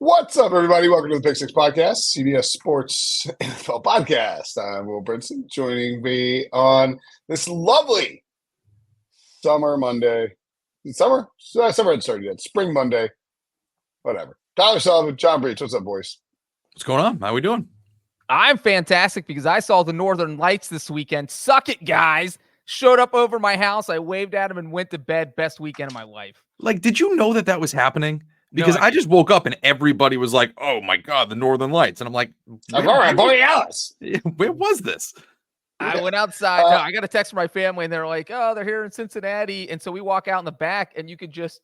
What's up, everybody? Welcome to the Pick Six Podcast, CBS Sports NFL Podcast. I'm Will Brinson, joining me on this lovely summer Monday. Summer hadn't started yet. Spring Monday, whatever. Tyler Sullivan, John Breech. What's up, boys? What's going on? How we doing? I'm fantastic because I saw the Northern Lights this weekend. Suck it, guys. Showed up over my house. I waved at him and went to bed. Best weekend of my life. Like, did you know that was happening? Because I just woke up and everybody was like, "Oh my God, the Northern Lights!" And I'm like, "All right, Borealis." Where was this? I went outside. I got a text from my family, and they're like, "Oh, they're here in Cincinnati." And so we walk out in the back, and you could just,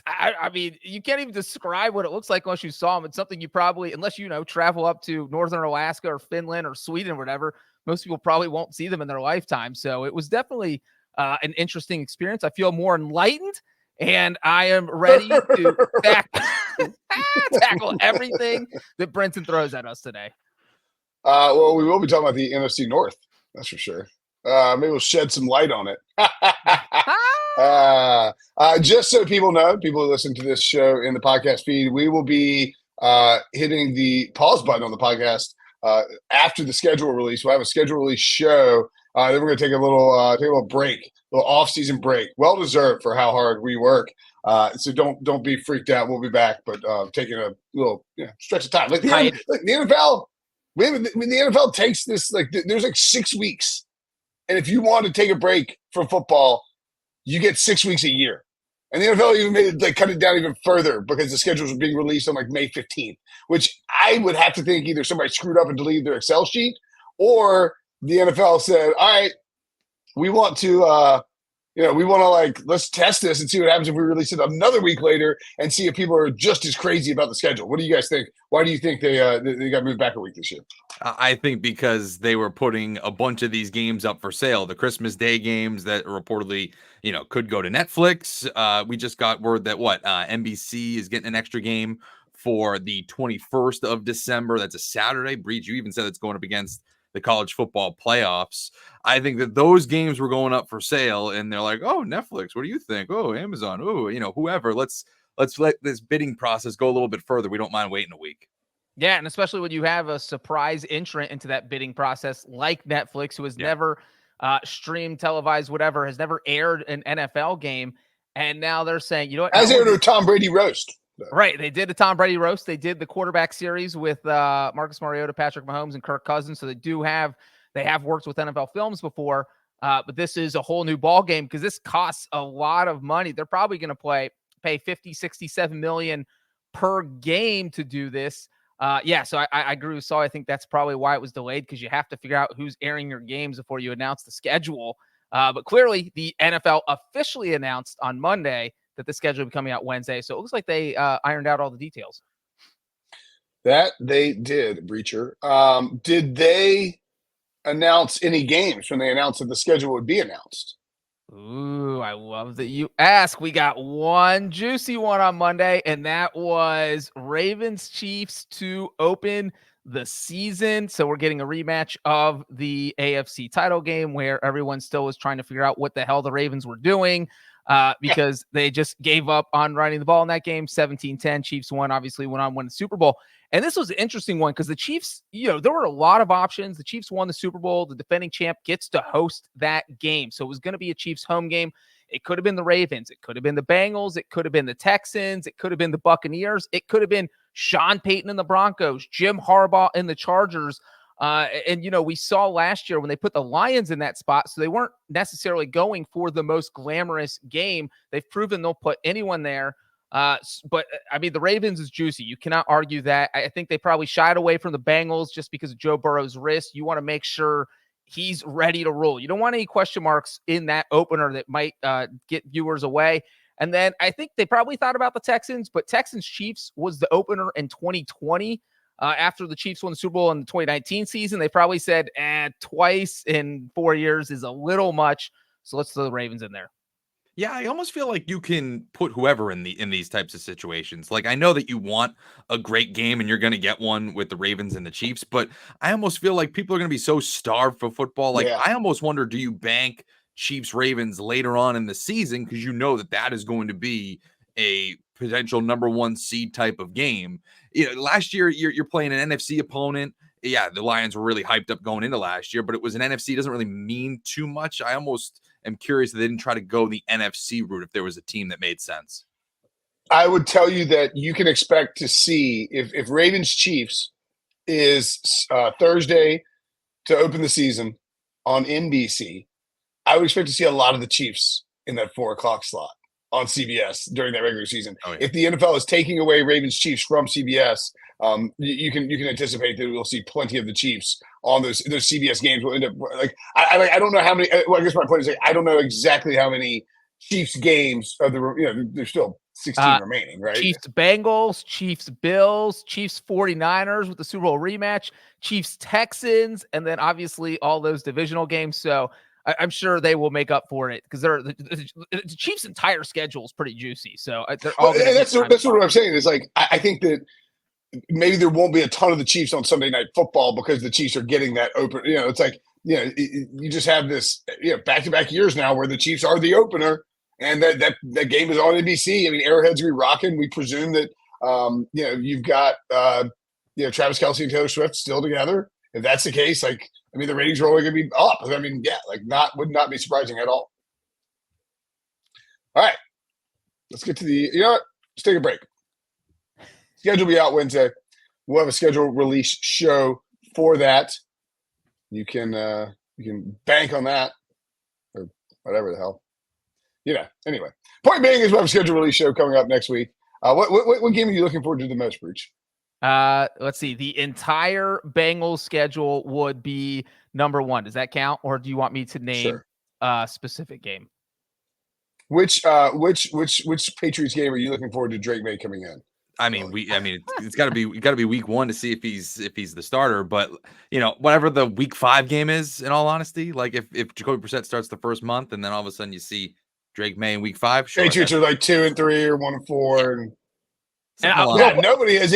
I mean, you can't even describe what it looks like unless you saw them. It's something you probably, unless you travel up to Northern Alaska or Finland or Sweden or whatever, most people probably won't see them in their lifetime. So it was definitely an interesting experience. I feel more enlightened. And I am ready to tackle everything that Brinson throws at us today. Well, we will be talking about the NFC North, that's for sure. Maybe we'll shed some light on it. Just so people know, people who listen to this show in the podcast feed, we will be hitting the pause button on the podcast after the schedule release. We'll have a schedule release show. Then we're going to take a little break. Little off-season break, well-deserved for how hard we work. So don't be freaked out. We'll be back, but taking a little stretch of time. Like the NFL, the NFL takes this there's 6 weeks, and if you want to take a break from football, you get 6 weeks a year. And the NFL even made it cut it down even further because the schedules were being released on May 15th, which I would have to think either somebody screwed up and deleted their Excel sheet, or the NFL said, "All right, we want to, let's test this and see what happens if we release it another week later and see if people are just as crazy about the schedule." What do you guys think? Why do you think they got moved back a week this year? I think because they were putting a bunch of these games up for sale. The Christmas Day games that reportedly, could go to Netflix. We just got word that NBC is getting an extra game for the 21st of December. That's a Saturday. Breach, you even said it's going up against the college football playoffs. I think that those games were going up for sale, and they're like, "Oh, Netflix, what do you think? Oh, Amazon, oh, whoever. Let's let this bidding process go a little bit further. We don't mind waiting a week." Yeah, and especially when you have a surprise entrant into that bidding process like Netflix, who has never streamed, televised, whatever, has never aired an NFL game, and now they're saying, you know what? As aired a Tom Brady roast. Right. They did the Tom Brady roast. They did the quarterback series with Marcus Mariota, Patrick Mahomes, and Kirk Cousins. So they have worked with NFL Films before, but this is a whole new ball game because this costs a lot of money. They're probably going to pay 50, 67 million per game to do this. So I agree with Saul. I think that's probably why it was delayed, because you have to figure out who's airing your games before you announce the schedule. But clearly the NFL officially announced on Monday that the schedule will be coming out Wednesday. So it looks like they ironed out all the details. That they did, Breacher. Did they announce any games when they announced that the schedule would be announced? Ooh, I love that you ask. We got one juicy one on Monday, and that was Ravens-Chiefs to open the season. So we're getting a rematch of the AFC title game where everyone still was trying to figure out what the hell the Ravens were doing. Because they just gave up on running the ball in that game. 17-10. Chiefs won, obviously went on to win the Super Bowl. And this was an interesting one because the Chiefs, there were a lot of options. The Chiefs won the Super Bowl. The defending champ gets to host that game. So it was going to be a Chiefs home game. It could have been the Ravens. It could have been the Bengals. It could have been the Texans. It could have been the Buccaneers. It could have been Sean Payton and the Broncos, Jim Harbaugh and the Chargers. We saw last year when they put the Lions in that spot, so they weren't necessarily going for the most glamorous game. They've proven they'll put anyone there. But the Ravens is juicy. You cannot argue that. I think they probably shied away from the Bengals just because of Joe Burrow's wrist. You want to make sure he's ready to roll. You don't want any question marks in that opener that might get viewers away. And then I think they probably thought about the Texans, but Texans-Chiefs was the opener in 2020. After the Chiefs won the Super Bowl in the 2019 season, they probably said, twice in 4 years is a little much. So let's throw the Ravens in there. Yeah, I almost feel like you can put whoever in these types of situations. Like, I know that you want a great game and you're going to get one with the Ravens and the Chiefs, but I almost feel like people are going to be so starved for football. Like, I almost wonder, do you bank Chiefs Ravens later on in the season because you know that is going to be a potential number 1 seed type of game. Last year you're playing an NFC opponent. Yeah, the Lions were really hyped up going into last year, but it was an NFC. It doesn't really mean too much. I almost am curious that they didn't try to go the NFC route if there was a team that made sense. I would tell you that you can expect to see if Ravens Chiefs is Thursday to open the season on NBC, I would expect to see a lot of the Chiefs in that 4:00 slot on CBS during that regular season. Oh, yeah. If the NFL is taking away Ravens Chiefs from CBS, you can anticipate that we'll see plenty of the Chiefs on those CBS games. Will end up like I don't know how many. Well, I guess my point is I don't know exactly how many Chiefs games of there's still 16 remaining, right? Chiefs Bengals, Chiefs Bills, Chiefs 49ers with the Super Bowl rematch, Chiefs Texans, and then obviously all those divisional games. So I'm sure they will make up for it because the Chiefs' entire schedule is pretty juicy. So they're all. And that's what I'm saying is like I think that maybe there won't be a ton of the Chiefs on Sunday Night Football because the Chiefs are getting that open. It's like you just have this back-to-back years now where the Chiefs are the opener. And that game is on NBC. I mean, Arrowhead's gonna be rocking. We presume that you've got Travis Kelce and Taylor Swift still together. If that's the case, the ratings are only gonna be up. I mean, would not be surprising at all. All right, let's get to let's take a break. Schedule will be out Wednesday. We'll have a schedule release show for that. You can bank on that or whatever the hell. Anyway, point being is we have a schedule release show coming up next week. What game are you looking forward to the most, Breech? Let's see. The entire Bengals schedule would be number 1. Does that count, or do you want me to name a specific game? Which Patriots game are you looking forward to Drake May coming in? It's got to be week 1 to see if he's the starter. But whatever the week 5 game is, in all honesty, like if Jacoby Brissett starts the first month and then all of a sudden you see Drake May in week 5. Sure, Patriots are like 2-3 or 1-4, and nobody has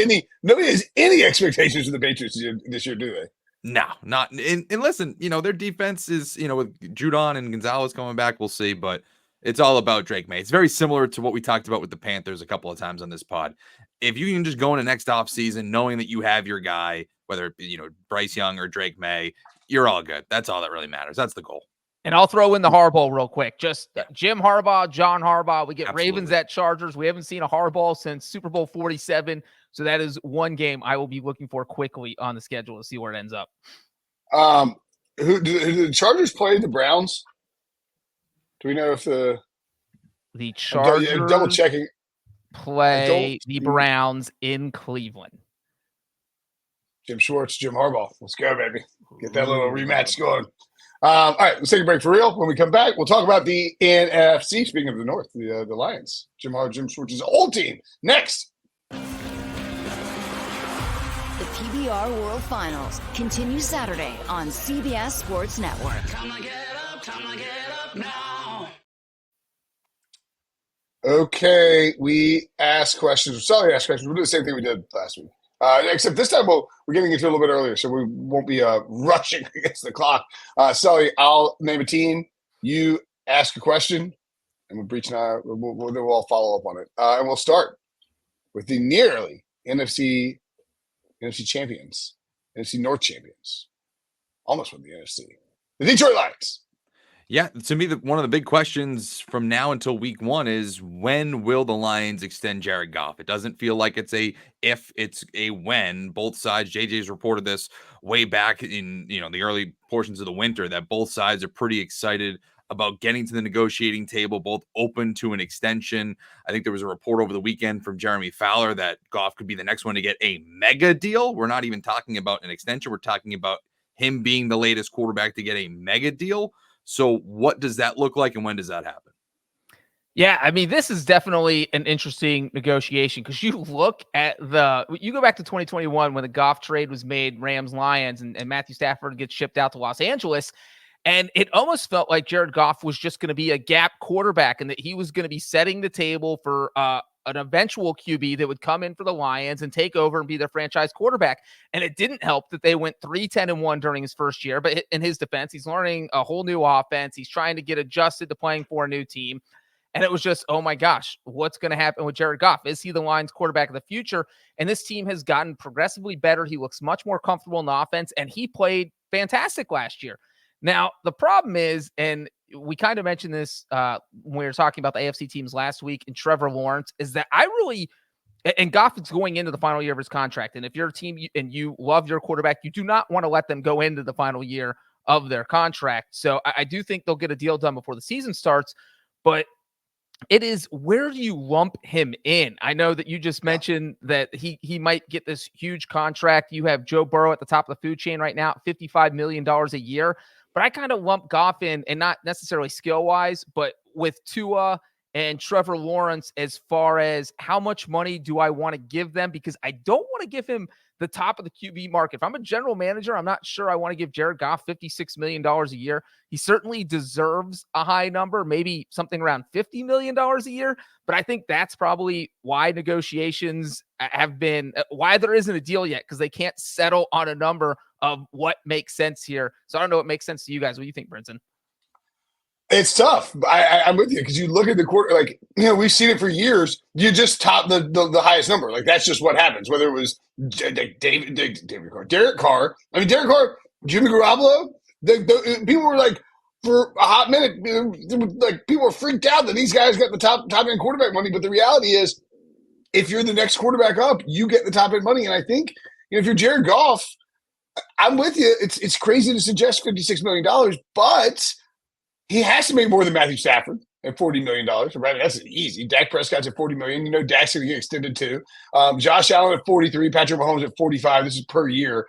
any expectations of the Patriots this year, do they? No, not. And listen, their defense is with Judon and Gonzalez coming back, we'll see, but it's all about Drake May. It's very similar to what we talked about with the Panthers a couple of times on this pod. If you can just go into next offseason knowing that you have your guy, whether it be Bryce Young or Drake May, you're all good. That's all that really matters. That's the goal. And I'll throw in the Harbaugh real quick. Just Jim Harbaugh, John Harbaugh. We get Absolutely. Ravens at Chargers. We haven't seen a Harbaugh since Super Bowl 47. So that is one game I will be looking for quickly on the schedule to see where it ends up. Who do the Chargers play the Browns? Do we know if the Chargers double checking play the Browns in Cleveland? Jim Schwartz, Jim Harbaugh. Let's go, baby. Get that little rematch going. All right, let's take a break for real. When we come back, we'll talk about the NFC. Speaking of the North, the Lions. Jim Schwartz's old team. Next. The PBR World Finals continue Saturday on CBS Sports Network. Time to get up now. Okay, we ask questions. Sully asked questions. We'll do the same thing we did last week. Except this time we're getting into a little bit earlier, so we won't be rushing against the clock. Sully, I'll name a team. You ask a question, and we'll Breech and I we'll all follow up on it. And we'll start with the nearly NFC champions, NFC North champions. Almost won the NFC. The Detroit Lions. Yeah, to me, one of the big questions from now until week 1 is when will the Lions extend Jared Goff? It doesn't feel like it's a if, it's a when. Both sides, JJ's reported this way back in the early portions of the winter, that both sides are pretty excited about getting to the negotiating table, both open to an extension. I think there was a report over the weekend from Jeremy Fowler that Goff could be the next one to get a mega deal. We're not even talking about an extension. We're talking about him being the latest quarterback to get a mega deal. So what does that look like, and when does that happen? Yeah, I mean, this is definitely an interesting negotiation because you look at you go back to 2021 when the Goff trade was made, Rams-Lions, and Matthew Stafford gets shipped out to Los Angeles, and it almost felt like Jared Goff was just going to be a gap quarterback and that he was going to be setting the table for an eventual QB that would come in for the Lions and take over and be their franchise quarterback. And it didn't help that they went 3-10-1 during his first year. But in his defense, he's learning a whole new offense. He's trying to get adjusted to playing for a new team. And it was just, oh my gosh, what's going to happen with Jared Goff? Is he the Lions quarterback of the future? And this team has gotten progressively better. He looks much more comfortable in the offense, and he played fantastic last year. Now, the problem is, and we kind of mentioned this when we were talking about the AFC teams last week, and Trevor Lawrence, is that and Goff is going into the final year of his contract. And if you're a team and you love your quarterback, you do not want to let them go into the final year of their contract. So I do think they'll get a deal done before the season starts, but it is, where do you lump him in? I know that you just mentioned that he might get this huge contract. You have Joe Burrow at the top of the food chain right now, $55 million a year. But I kind of lump Goff in, and not necessarily skill-wise, but with Tua and Trevor Lawrence as far as how much money do I want to give them, because I don't want to give him the top of the QB market. If I'm a general manager, I'm not sure I want to give Jared Goff $56 million a year. He certainly deserves a high number, maybe something around $50 million a year. But I think that's probably why negotiations have been, why there isn't a deal yet, because they can't settle on a number of what makes sense here. So I don't know what makes sense to you guys. What do you think, Brinson? It's tough. I'm with you, because you look at the quarter, like, we've seen it for years. You just top the highest number. Like, that's just what happens. Whether it was Derek Carr, Derek Carr, Jimmy Garoppolo, people were like, for a hot minute, like, people were freaked out that these guys got the top end quarterback money. But the reality is, if you're the next quarterback up, you get the top end money. And I think if you're Jared Goff, I'm with you. It's crazy to suggest $56 million, but he has to make more than Matthew Stafford at $40 million. Right? That's easy. Dak Prescott's at $40 million. Dak's going to get extended too. Josh Allen at 43, Patrick Mahomes at 45. This is per year.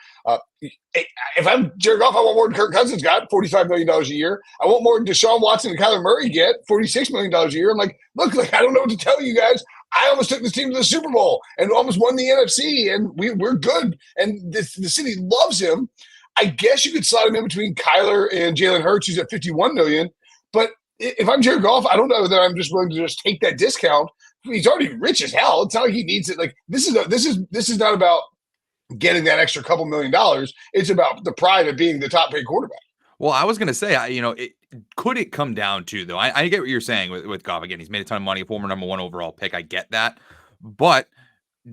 If I'm Jared Goff, I want more than Kirk Cousins got, $45 million a year. I want more than Deshaun Watson and Kyler Murray get, $46 million a year. I'm like, look, I don't know what to tell you guys. I almost took this team to the Super Bowl and almost won the NFC, and we're good. And the city loves him. I guess you could slide him in between Kyler and Jalen Hurts, who's at $51 million. But if I'm Jared Goff, I don't know that I'm just willing to just take that discount. He's already rich as hell. It's not like he needs it. Like, this is not about getting that extra couple $1 million. It's about the pride of being the top paid quarterback. Well, I was going to say, could it come down to, though? I get what you're saying with Goff. Again, he's made a ton of money, former number 1 overall pick. I get that. But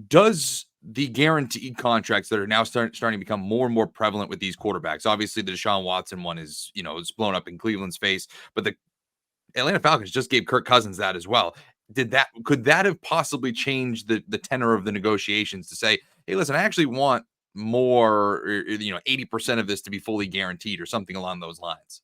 does the guaranteed contracts that are now starting to become more and more prevalent with these quarterbacks? Obviously, the Deshaun Watson one is, it's blown up in Cleveland's face, but the Atlanta Falcons just gave Kirk Cousins that as well. Could that have possibly changed the tenor of the negotiations to say, hey, listen, I actually want more, 80% of this to be fully guaranteed or something along those lines?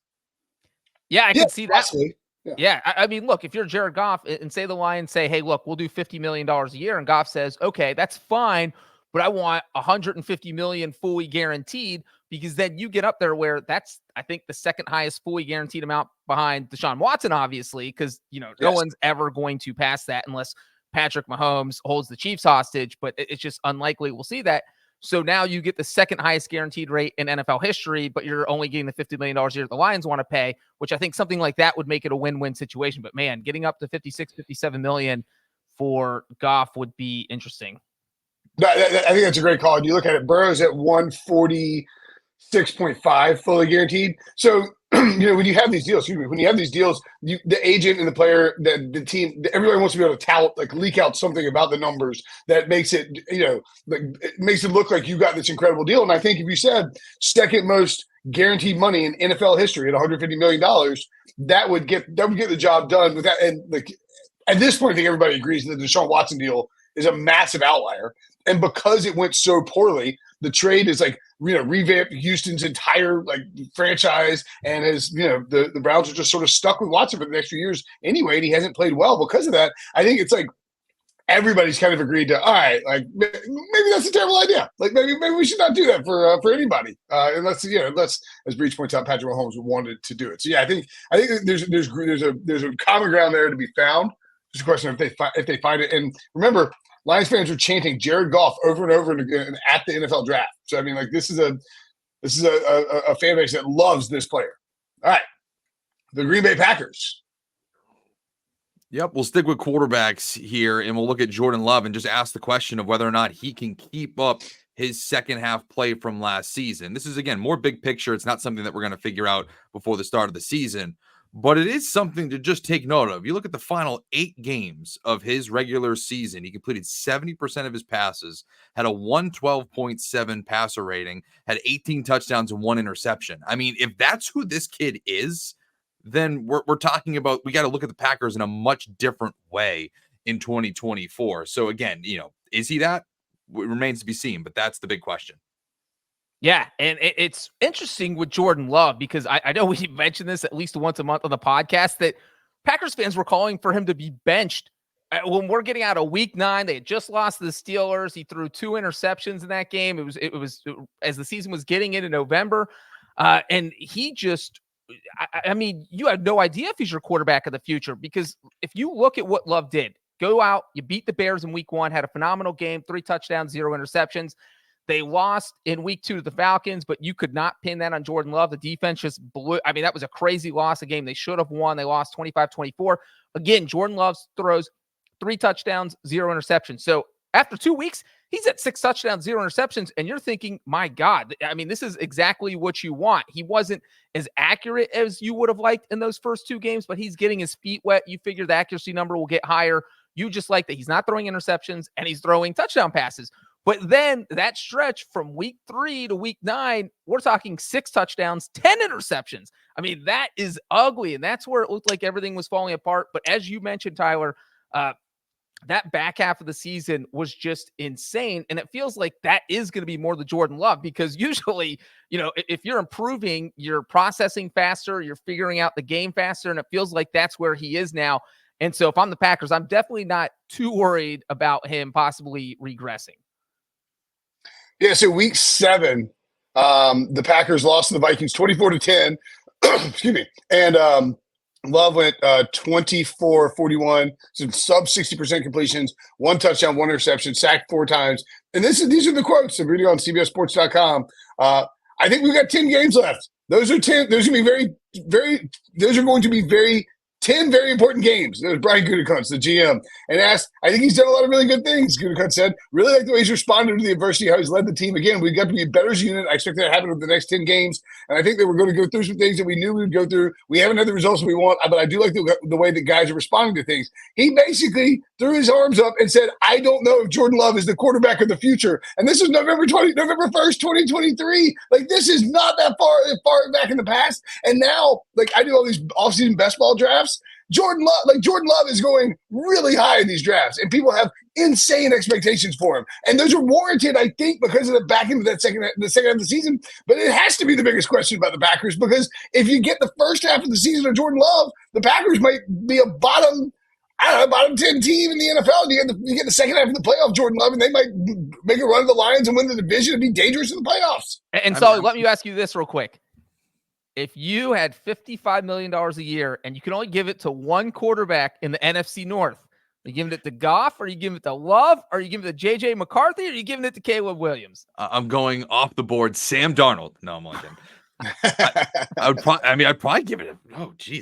Yeah, I can see that. Possibly. Yeah. I mean, look, if you're Jared Goff and say the Lions say, hey, look, we'll do $50 million a year. And Goff says, okay, that's fine, but I want $150 million fully guaranteed, because then you get up there where that's, I think, the second highest fully guaranteed amount behind Deshaun Watson, obviously, because, no one's ever going to pass that unless Patrick Mahomes holds the Chiefs hostage, but it's just unlikely we'll see that. So now you get the second highest guaranteed rate in NFL history, but you're only getting the $50 million a year the Lions want to pay, which I think something like that would make it a win-win situation. But man, getting up to 56, 57 million for Goff would be interesting. No, I think that's a great call. And you look at it, Burrow's at 146.5 fully guaranteed. So, when you have these deals, the agent and the player, the team, everybody wants to be able to tout, like, leak out something about the numbers that makes it, it makes it look like you got this incredible deal. And I think if you said second most guaranteed money in NFL history at $150 million, that would get the job done with that. And like, at this point, I think everybody agrees that the Deshaun Watson deal is a massive outlier. And because it went so poorly, the trade is like, revamped Houston's entire franchise, and the Browns are just sort of stuck with Watson for the next few years anyway, and he hasn't played well because of that. I think it's like everybody's kind of agreed to, all right, like, maybe that's a terrible idea. Like, maybe we should not do that for anybody, unless as Breech points out, Patrick Mahomes wanted to do it. So yeah, I think there's a common ground there to be found. Just a question of if they find it. And remember, Lions fans are chanting Jared Goff over and over again at the NFL draft. So I mean, like, this is a fan base that loves this player. All right, the Green Bay Packers. Yep, we'll stick with quarterbacks here, and we'll look at Jordan Love and just ask the question of whether or not he can keep up his second half play from last season. This is, again, more big picture. It's not something that we're going to figure out before the start of the season. But it is something to just take note of. You look at the final 8 games of his regular season, he completed 70% of his passes, had a 112.7 passer rating, had 18 touchdowns and 1 interception. I mean, if that's who this kid is, then we're talking about, we got to look at the Packers in a much different way in 2024. So again, is he that? It remains to be seen, but that's the big question. Yeah, and it's interesting with Jordan Love because I know we mentioned this at least once a month on the podcast that Packers fans were calling for him to be benched when we're getting out of Week 9. They had just lost to the Steelers. He threw 2 interceptions in that game. It was as the season was getting into November, and he just. I mean, you have no idea if he's your quarterback of the future because if you look at what Love did, go out, you beat the Bears in Week 1, had a phenomenal game, 3 touchdowns, 0 interceptions. They lost in Week 2 to the Falcons, but you could not pin that on Jordan Love. The defense just blew. I mean, that was a crazy loss, a game they should have won. They lost 25-24. Again, Jordan Love throws 3 touchdowns, 0 interceptions. So after 2 weeks, he's at 6 touchdowns, 0 interceptions, and you're thinking, my God, I mean, this is exactly what you want. He wasn't as accurate as you would have liked in those first 2 games, but he's getting his feet wet. You figure the accuracy number will get higher. You just like that he's not throwing interceptions and he's throwing touchdown passes. But then that stretch from Week 3 to Week 9, we're talking 6 touchdowns, 10 interceptions. I mean, that is ugly, and that's where it looked like everything was falling apart. But as you mentioned, Tyler, that back half of the season was just insane, and it feels like that is going to be more the Jordan Love because usually, if you're improving, you're processing faster, you're figuring out the game faster, and it feels like that's where he is now. And so if I'm the Packers, I'm definitely not too worried about him possibly regressing. Yeah, so Week 7, the Packers lost to the Vikings 24-10. Excuse me. And Love went 24-41, some sub 60% completions, 1 touchdown, 1 interception, sacked 4 times. And these are the quotes. I'm reading on CBSSports.com. I think we've got 10 games left. Those are 10. Those are going to be very 10 very important games. There's Brian Gutekunst, the GM, and asked, I think he's done a lot of really good things, Gutekunst said. Really like the way he's responded to the adversity, how he's led the team. Again, we've got to be a better unit. I expect that to happen over the next 10 games. And I think that we're going to go through some things that we knew we would go through. We haven't had the results we want, but I do like the way that guys are responding to things. He basically threw his arms up and said, I don't know if Jordan Love is the quarterback of the future. And this is November 1st, 2023. Like, this is not that far back in the past. And now, like, I do all these offseason best ball drafts. Jordan Love is going really high in these drafts, and people have insane expectations for him. And those are warranted, I think, because of the back end of the second half of the season. But it has to be the biggest question about the Packers, because if you get the first half of the season of Jordan Love, the Packers might be a bottom 10 team in the NFL. You get the second half of the playoff, Jordan Love, and they might make a run of the Lions and win the division and be dangerous in the playoffs. And Sully, let me ask you this real quick. If you had $55 million a year and you can only give it to one quarterback in the NFC North, are you giving it to Goff, or are you giving it to Love, or are you giving it to J.J. McCarthy, or are you giving it to Caleb Williams? I'm going off the board. Sam Darnold. No, I'm only kidding. I'd probably give it.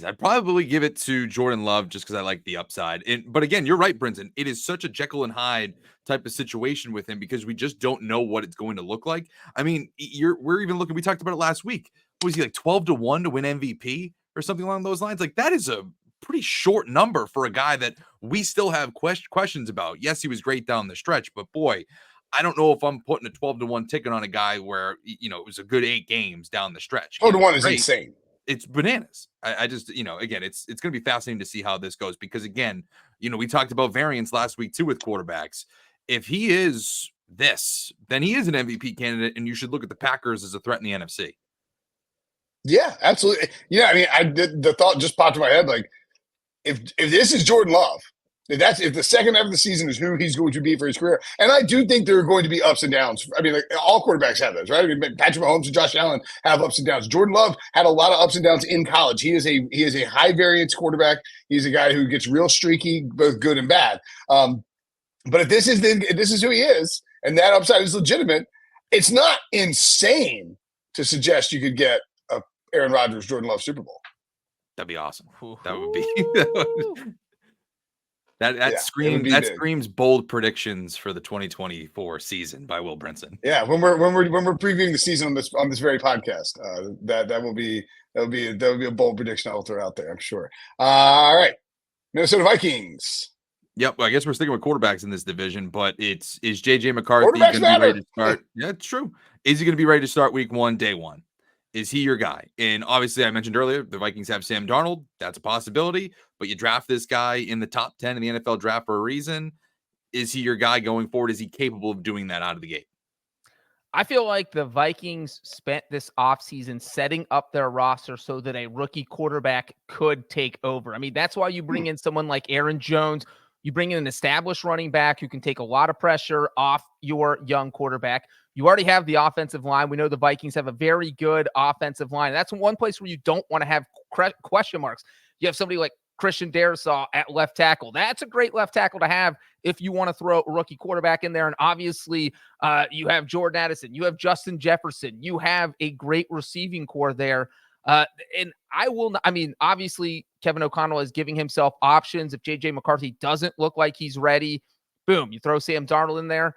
I'd probably give it to Jordan Love just because I like the upside. But again, you're right, Brinson. It is such a Jekyll and Hyde type of situation with him because we just don't know what it's going to look like. I mean, we're even looking. We talked about it last week. Was he like 12-1 to win MVP or something along those lines? Like, that is a pretty short number for a guy that we still have questions about. Yes, he was great down the stretch, but boy, I don't know if I'm putting a 12-1 ticket on a guy where, it was a good 8 games down the stretch. 12-1 is insane. It's bananas. I just, again, it's going to be fascinating to see how this goes because, again, we talked about variance last week too with quarterbacks. If he is this, then he is an MVP candidate, and you should look at the Packers as a threat in the NFC. Yeah, absolutely. Yeah, I mean, the thought just popped in my head, like, if this is Jordan Love, if the second half of the season is who he's going to be for his career, and I do think there are going to be ups and downs. I mean, like, all quarterbacks have those, right? I mean, Patrick Mahomes and Josh Allen have ups and downs. Jordan Love had a lot of ups and downs in college. He is a high variance quarterback. He's a guy who gets real streaky, both good and bad. But if this is who he is, and that upside is legitimate, it's not insane to suggest you could get Aaron Rodgers, Jordan Love Super Bowl. That'd be awesome. That would be That Yeah, it would be big. screams bold predictions for the 2024 season by Will Brinson. Yeah, when we're previewing the season on this very podcast, that will be a bold prediction I will throw out there, I'm sure. All right, Minnesota Vikings. Yep, well, I guess we're sticking with quarterbacks in this division, but is JJ McCarthy going Quarterbacks to be ready matter. to start? Yeah, it's true. Is he going to be ready to start week 1, day 1? Is he your guy? And obviously, I mentioned earlier, the Vikings have Sam Darnold. That's a possibility, but you draft this guy in the top 10 in the NFL draft for a reason. Is he your guy going forward? Is he capable of doing that out of the gate? I feel like the Vikings spent this offseason setting up their roster so that a rookie quarterback could take over. I mean, that's why you bring in someone like Aaron Jones. You bring in an established running back who can take a lot of pressure off your young quarterback. You already have the offensive line. We know the Vikings have a very good offensive line. That's one place where you don't want to have question marks. You have somebody like Christian Darrisaw at left tackle. That's a great left tackle to have if you want to throw a rookie quarterback in there. And obviously, you have Jordan Addison. You have Justin Jefferson. You have a great receiving core there. And obviously, Kevin O'Connell is giving himself options. If J.J. McCarthy doesn't look like he's ready, boom, you throw Sam Darnold in there.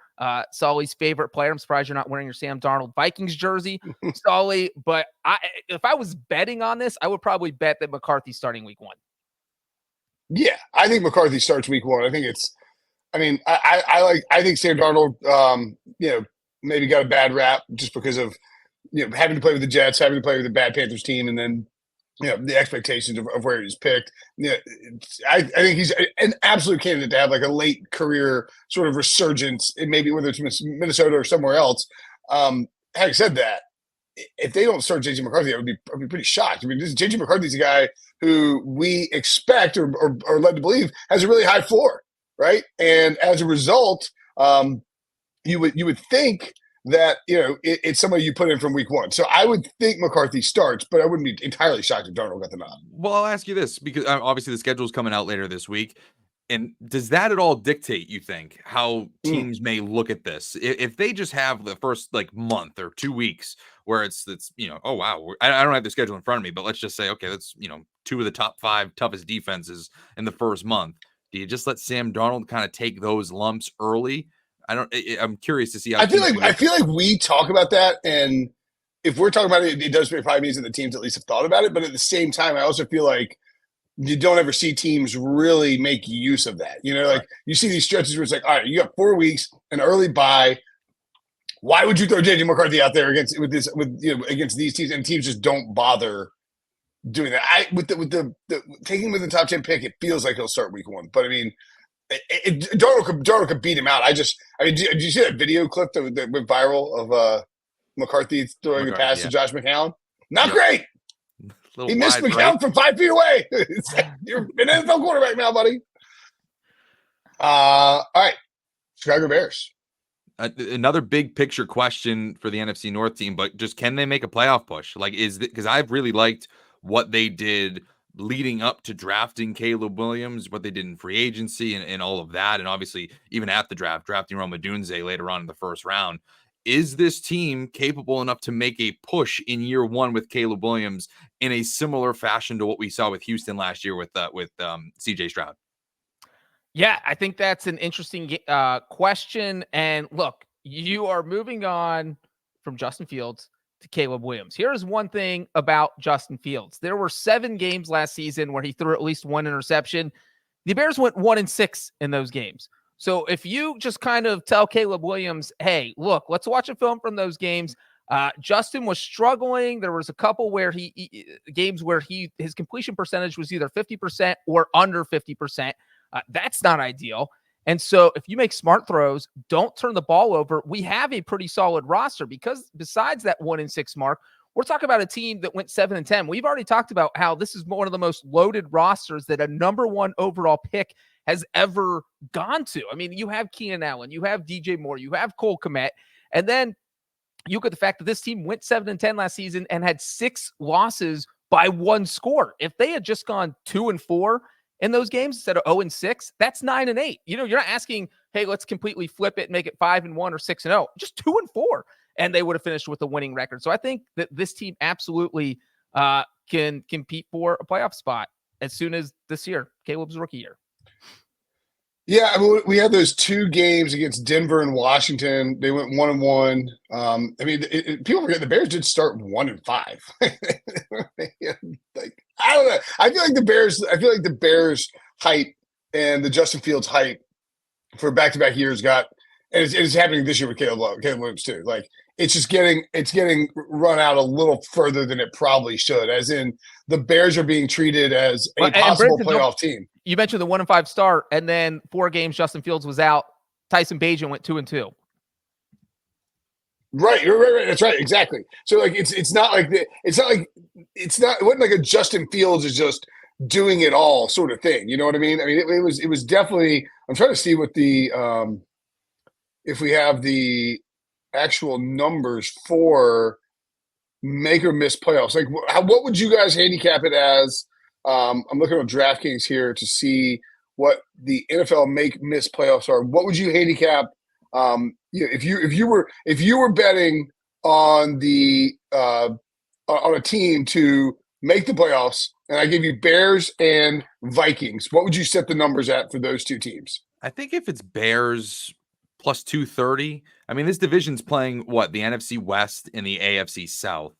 Sully's favorite player. I'm surprised you're not wearing your Sam Darnold Vikings jersey, Sully. But if I was betting on this, I would probably bet that McCarthy's starting week 1. Yeah, I think McCarthy starts week 1. I think I think Sam Darnold, maybe got a bad rap just because of, having to play with the Jets, having to play with the bad Panthers team, and then, the expectations of where he's picked. I think he's an absolute candidate to have like a late career sort of resurgence, maybe whether it's Minnesota or somewhere else. Having said that, if they don't start J.J. McCarthy, I'd be pretty shocked. I mean, J.J. McCarthy's a guy who we expect or led to believe has a really high floor, right? And as a result, you would think that it's somebody you put in from week 1. So I would think McCarthy starts, but I wouldn't be entirely shocked if Darnold got the nod. Well, I'll ask you this because obviously the schedule's coming out later this week. And does that at all dictate, you think, how teams may look at this? If they just have the first month or 2 weeks where it's oh wow, I don't have the schedule in front of me, but let's just say, okay, that's 2 of the top 5 toughest defenses in the first month. Do you just let Sam Darnold kind of take those lumps early? I'm curious to see how. I feel like we talk about that, and if we're talking about it, it does probably mean that the teams at least have thought about it. But at the same time, I also feel like you don't ever see teams really make use of that. You see these stretches where it's like, all right, you got 4 weeks, an early bye. Why would you throw J.J. McCarthy out there against these teams, and teams just don't bother doing that? With the taking him with the top 10 pick, it feels like he'll start week 1. But I mean, Darnold could beat him out. Did you see that video clip that went viral of McCarthy throwing a pass to Josh McCown? Not great. He missed McCown from 5 feet away. You're an NFL quarterback now, buddy. All right, Chicago Bears. Another big picture question for the NFC North team, but just can they make a playoff push? Because I've really liked what they did leading up to drafting Caleb Williams, what they did in free agency and all of that. And obviously, even at the draft, drafting Rome Odunze later on in the first round. Is this team capable enough to make a push in year 1 with Caleb Williams in a similar fashion to what we saw with Houston last year with CJ Stroud? Yeah, I think that's an interesting question. And look, you are moving on from Justin Fields to Caleb Williams. Here's one thing about Justin Fields. There were 7 games last season where he threw at least 1 interception. The Bears went 1-6 in those games. So if you just kind of tell Caleb Williams, hey, look, let's watch a film from those games. Justin was struggling. There was a couple where games where his completion percentage was either 50% or under 50%. That's not ideal. And so if you make smart throws, don't turn the ball over, we have a pretty solid roster because besides that 1-6 mark, we're talking about a team that went 7-10. We've already talked about how this is one of the most loaded rosters that a number 1 overall pick has ever gone to. I mean, you have Keenan Allen, you have DJ Moore, you have Cole Kmet, and then you look at the fact that this team went 7-10 last season and had 6 losses by 1 score. If they had just gone 2-4 in those games instead of 0-6, that's 9-8. You're not asking, hey, let's completely flip it and make it 5-1 or 6-0, just 2-4, and they would have finished with a winning record. So I think that this team absolutely can compete for a playoff spot as soon as this year, Caleb's rookie year. Yeah, I mean, we had those 2 games against Denver and Washington. They went 1-1. I mean, people forget the Bears did start 1-5. Like, I don't know. I feel like the Bears hype and the Justin Fields hype for back-to-back years and it's happening this year with Caleb Williams too. Like, it's getting run out a little further than it probably should. As in, the Bears are being treated as a possible playoff team. You mentioned the 1-5 start, and then 4 games Justin Fields was out. Tyson Bagent went 2-2. Right. That's right. Exactly. So like, it wasn't like a Justin Fields is just doing it all sort of thing. You know what I mean? I mean, it was definitely. I'm trying to see what the if we have the actual numbers for make or miss playoffs. Like, what would you guys handicap it as? I'm looking on DraftKings here to see what the NFL make miss playoffs are. What would you handicap? If you were betting on on a team to make the playoffs, and I give you Bears and Vikings, what would you set the numbers at for those 2 teams? I think if it's Bears plus 230, I mean, this division's playing the NFC West and the AFC South.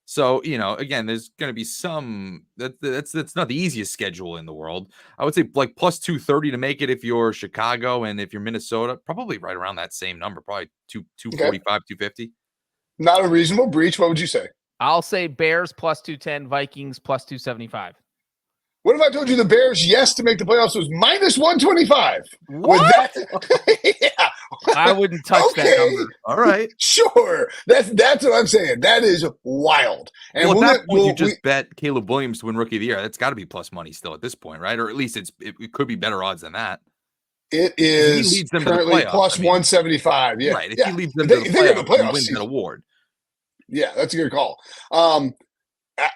So, again, there's going to be some that's not the easiest schedule in the world. I would say like plus 230 to make it if you're Chicago, and if you're Minnesota, probably right around that same number, probably 245, 250. Not a reasonable breach. What would you say? I'll say Bears plus 210, Vikings plus 275. What if I told you the Bears, yes, to make the playoffs was minus 125? What? Yeah. I wouldn't touch that number. All right. Sure. That's what I'm saying. That is wild. And at that point, you just bet Caleb Williams to win Rookie of the Year. That's got to be plus money still at this point, right? Or at least it could be better odds than that. It is currently plus 175. Yeah. Right. If he leads them to the playoffs, he wins that award. Yeah, that's a good call.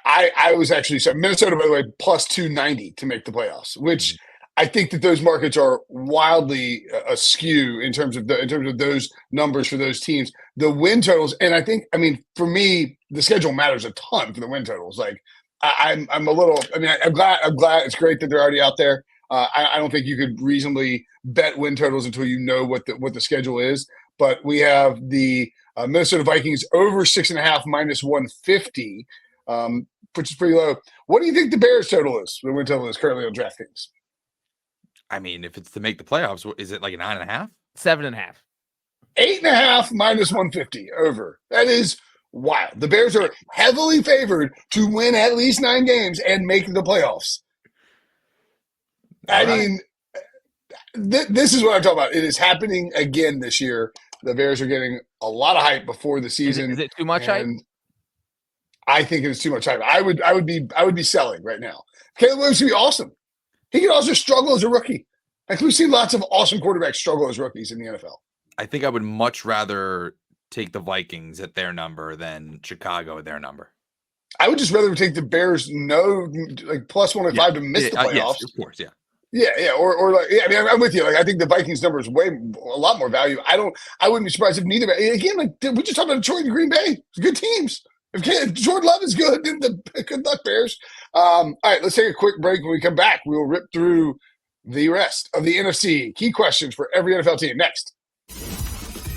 I was actually Minnesota, by the way, plus 290 to make the playoffs, which I think that those markets are wildly askew in terms of those numbers for those teams. The win totals, and I mean, for me, the schedule matters a ton for the win totals. Like, I'm a little. I mean, I'm glad. It's great that they're already out there. I don't think you could reasonably bet win totals until you know what the schedule is. But we have the Minnesota Vikings over 6.5 minus 150. Which is pretty low. What do you think the Bears total is? The win total is currently on DraftKings. I mean, if it's to make the playoffs, is it like a 9.5? 7.5. 8.5 minus 150 over. That is wild. The Bears are heavily favored to win at least 9 games and make the playoffs. I mean, this is what I'm talking about. It is happening again this year. The Bears are getting a lot of hype before the season. Is it too much hype? I think it's too much hype. I would be selling right now. Caleb Williams would be awesome. He could also struggle as a rookie. Like, we've seen lots of awesome quarterbacks struggle as rookies in the NFL. I think I would much rather take the Vikings at their number than Chicago at their number. I would just rather take the Bears plus 105 to miss the playoffs. Yes, of course, yeah. Yeah, or like, yeah. I mean, I'm with you. Like, I think the Vikings number is a lot more value. I wouldn't be surprised if neither. Again, like, we just talked about Detroit and Green Bay. It's good teams. If Jordan Love is good, then good luck, Bears. All right, let's take a quick break. When we come back, we will rip through the rest of the NFC. Key questions for every NFL team. Next.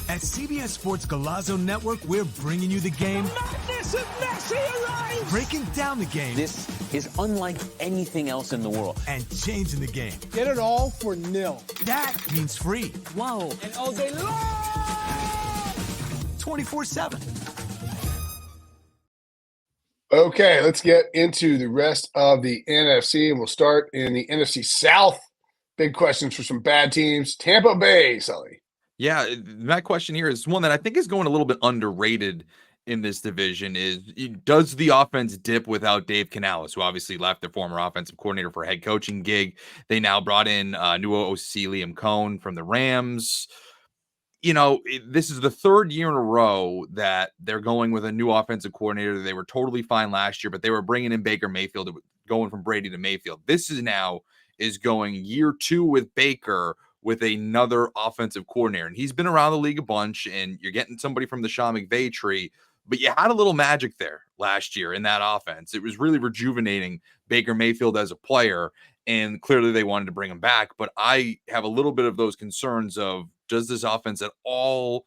At CBS Sports Golazo Network, we're bringing you the game. Madness of Messi arrives! Breaking down the game. This is unlike anything else in the world. And changing the game. Get it all for nil. That means free. Whoa. And all day long! 24/7. Okay, let's get into the rest of the NFC, and we'll start in the NFC South. Big questions for some bad teams. Tampa Bay, Sully. Yeah, my question here is one that I think is going a little bit underrated in this division is, does the offense dip without Dave Canales, who obviously left, their former offensive coordinator, for a head coaching gig? They now brought in new OC Liam Cohn from the Rams. This is the 3rd year in a row that they're going with a new offensive coordinator. They were totally fine last year, but they were bringing in Baker Mayfield, going from Brady to Mayfield. This is going year 2 with Baker with another offensive coordinator. And he's been around the league a bunch, and you're getting somebody from the Sean McVay tree, but you had a little magic there last year in that offense. It was really rejuvenating Baker Mayfield as a player. and clearly they wanted to bring him back. But I have a little bit of those concerns of, does this offense at all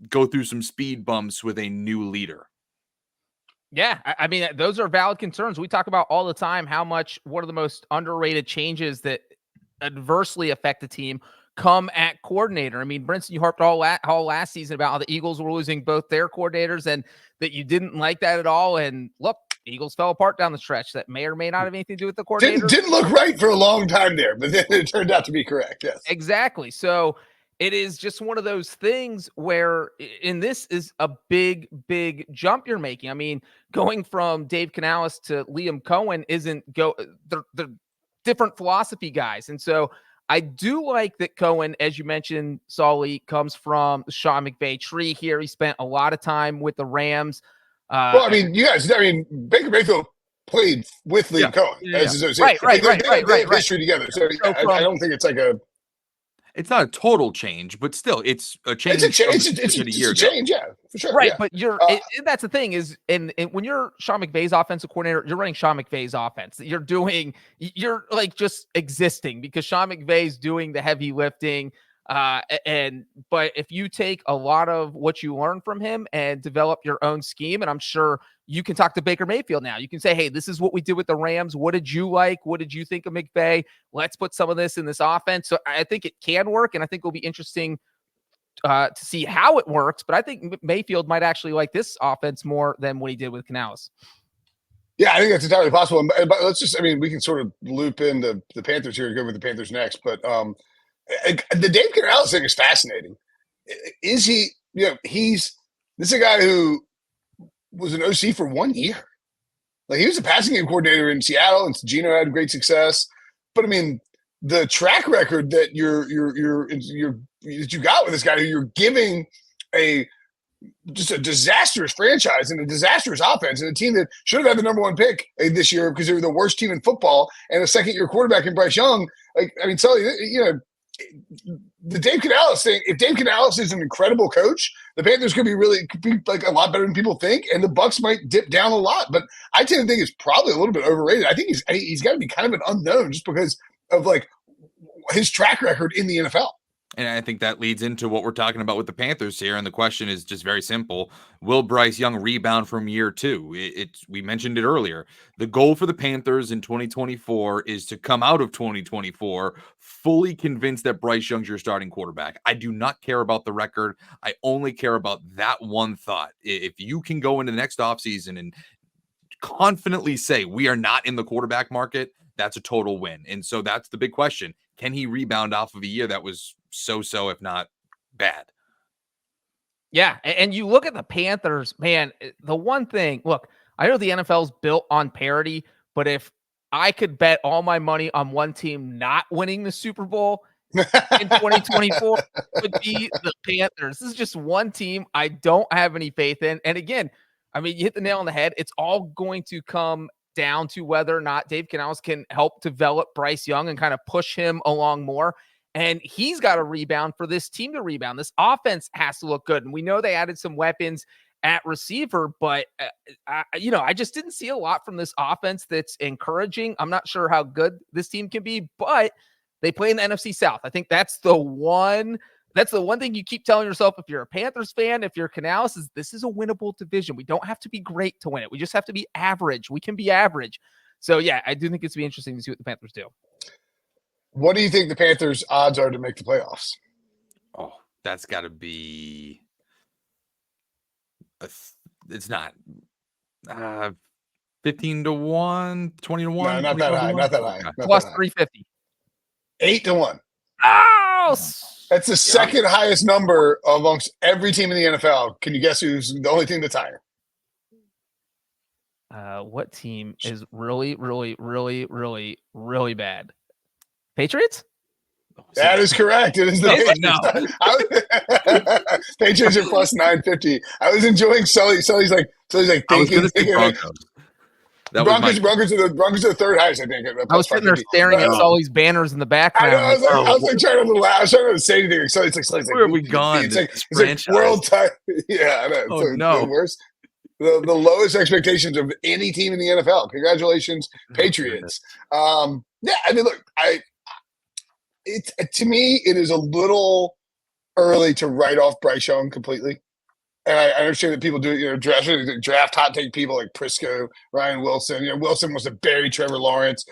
go through some speed bumps with a new leader? Yeah, I mean, those are valid concerns. We talk about all the time how much one of the most underrated changes that adversely affect the team come at coordinator. I mean, Brinson, you harped all last season about how the Eagles were losing both their coordinators and that you didn't like that at all. And look, Eagles fell apart down the stretch. That may or may not have anything to do with the coordinator. Didn't look right for a long time there, but then it turned out to be correct. Yes, exactly. So it is just one of those things where, and this is a big, big jump you're making. I mean, going from Dave Canales to Liam Cohen they're different philosophy guys. And so I do like that Cohen, as you mentioned, Sully, comes from the Sean McVay tree here. He spent a lot of time with the Rams. Well, I mean, Baker Mayfield played with Liam Cohen as his associate. Right. They have history together. So I don't think it's like it's not a total change, but still, it's a change. It's a change, yeah, for sure. Right, yeah. but that's the thing is, and when you're Sean McVay's offensive coordinator, you're running Sean McVay's offense. You're like just existing because Sean McVay's doing the heavy lifting. But if you take a lot of what you learn from him and develop your own scheme, and I'm sure you can talk to Baker Mayfield now. You can say, hey, this is what we did with the Rams. What did you like? What did you think of McVay? Let's put some of this in this offense. So I think it can work, and I think it'll be interesting to see how it works. But I think Mayfield might actually like this offense more than what he did with Canales. Yeah, I think that's entirely possible. But we can sort of loop in the Panthers here and go with the Panthers next. But the Dave Canales thing is fascinating. Is he, this is a guy who was an OC for 1 year. Like, he was a passing game coordinator in Seattle, and Gino had great success. But I mean, the track record that you got with this guy, who you're giving just a disastrous franchise and a disastrous offense, and a team that should have had the number one pick this year because they were the worst team in football, and a second-year quarterback in Bryce Young. Sully, the Dave Canales thing, if Dave Canales is an incredible coach, the Panthers could be like a lot better than people think, and the Bucs might dip down a lot. But I tend to think it's probably a little bit overrated. I think he's got to be kind of an unknown just because of like his track record in the NFL. And I think that leads into what we're talking about with the Panthers here. And the question is just very simple. Will Bryce Young rebound from year two? We mentioned it earlier. The goal for the Panthers in 2024 is to come out of 2024 fully convinced that Bryce Young's your starting quarterback. I do not care about the record. I only care about that one thought. If you can go into the next offseason and confidently say we are not in the quarterback market, that's a total win. And so that's the big question. Can he rebound off of a year that was so, if not bad? Yeah. And you look at the Panthers, man, the one thing, look, I know the NFL's built on parity, but if I could bet all my money on one team not winning the Super Bowl in 2024, it would be the Panthers. This is just one team I don't have any faith in. And again, I mean, you hit the nail on the head. It's all going to come down to whether or not Dave Canales can help develop Bryce Young and kind of push him along more. And he's got to rebound for this team to rebound. This offense has to look good. And we know they added some weapons at receiver, but I just didn't see a lot from this offense that's encouraging. I'm not sure how good this team can be, but they play in the NFC South. I think that's the one thing you keep telling yourself if you're a Panthers fan, if you're Canales, is this is a winnable division. We don't have to be great to win it. We just have to be average. We can be average. So, yeah, I do think it's be interesting to see what the Panthers do. What do you think the Panthers' odds are to make the playoffs? Oh, that's got to be it's not 15 to 1, 20 to 1. No, not that high. Not that high. Plus 350. 8 to 1. Oh, that's the second highest number amongst every team in the NFL. Can you guess who's the only team that's higher? What team is really, really, really, really, really bad? Patriots? That is correct. It is the Patriots. Patriots are plus 950. I was enjoying Sully's like thinking. Broncos are the third highest, I think. I was sitting there staring at Sully's banners in the background. I was trying to say anything. Sully's like, where are we gone? It's like world time. Yeah, I know. Oh, no. Worse. the lowest expectations of any team in the NFL. Congratulations, Patriots. Yeah, I mean, look, it's to me, it is a little early to write off Bryce Young completely. And I understand that people do, draft hot take people like Prisco, Ryan Wilson. Wilson was to bury Trevor Lawrence.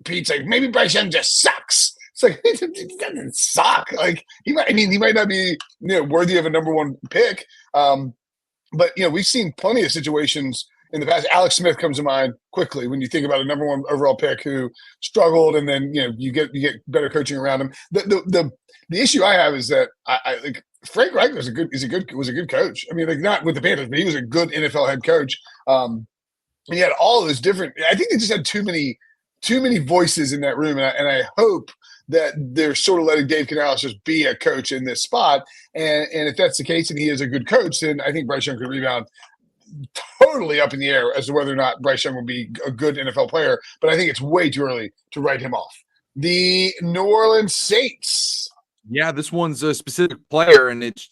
Pete's like, maybe Bryce Young just sucks. It's like, he doesn't suck. Like, he might not be, worthy of a number one pick. But we've seen plenty of situations in the past. Alex Smith comes to mind quickly when you think about a number one overall pick who struggled, and then you get better coaching around him. The issue I have is that I like Frank Reich was a good coach. I mean, like, not with the Panthers, but he was a good NFL head coach. He had all those different. I think they just had too many voices in that room, and I hope that they're sort of letting Dave Canales just be a coach in this spot. And if that's the case and he is a good coach, then I think Bryce Young could rebound. Totally up in the air as to whether or not Bryce Young will be a good NFL player, but I think it's way too early to write him off. The New Orleans Saints. Yeah, this one's a specific player, and it's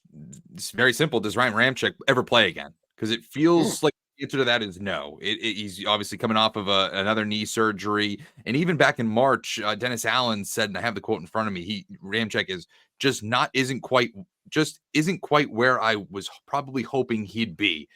very simple. Does Ryan Ramczyk ever play again? Because it feels like the answer to that is no. He's obviously coming off of another knee surgery, and even back in March, Dennis Allen said, and I have the quote in front of me, Ramczyk isn't quite where I was probably hoping he'd be,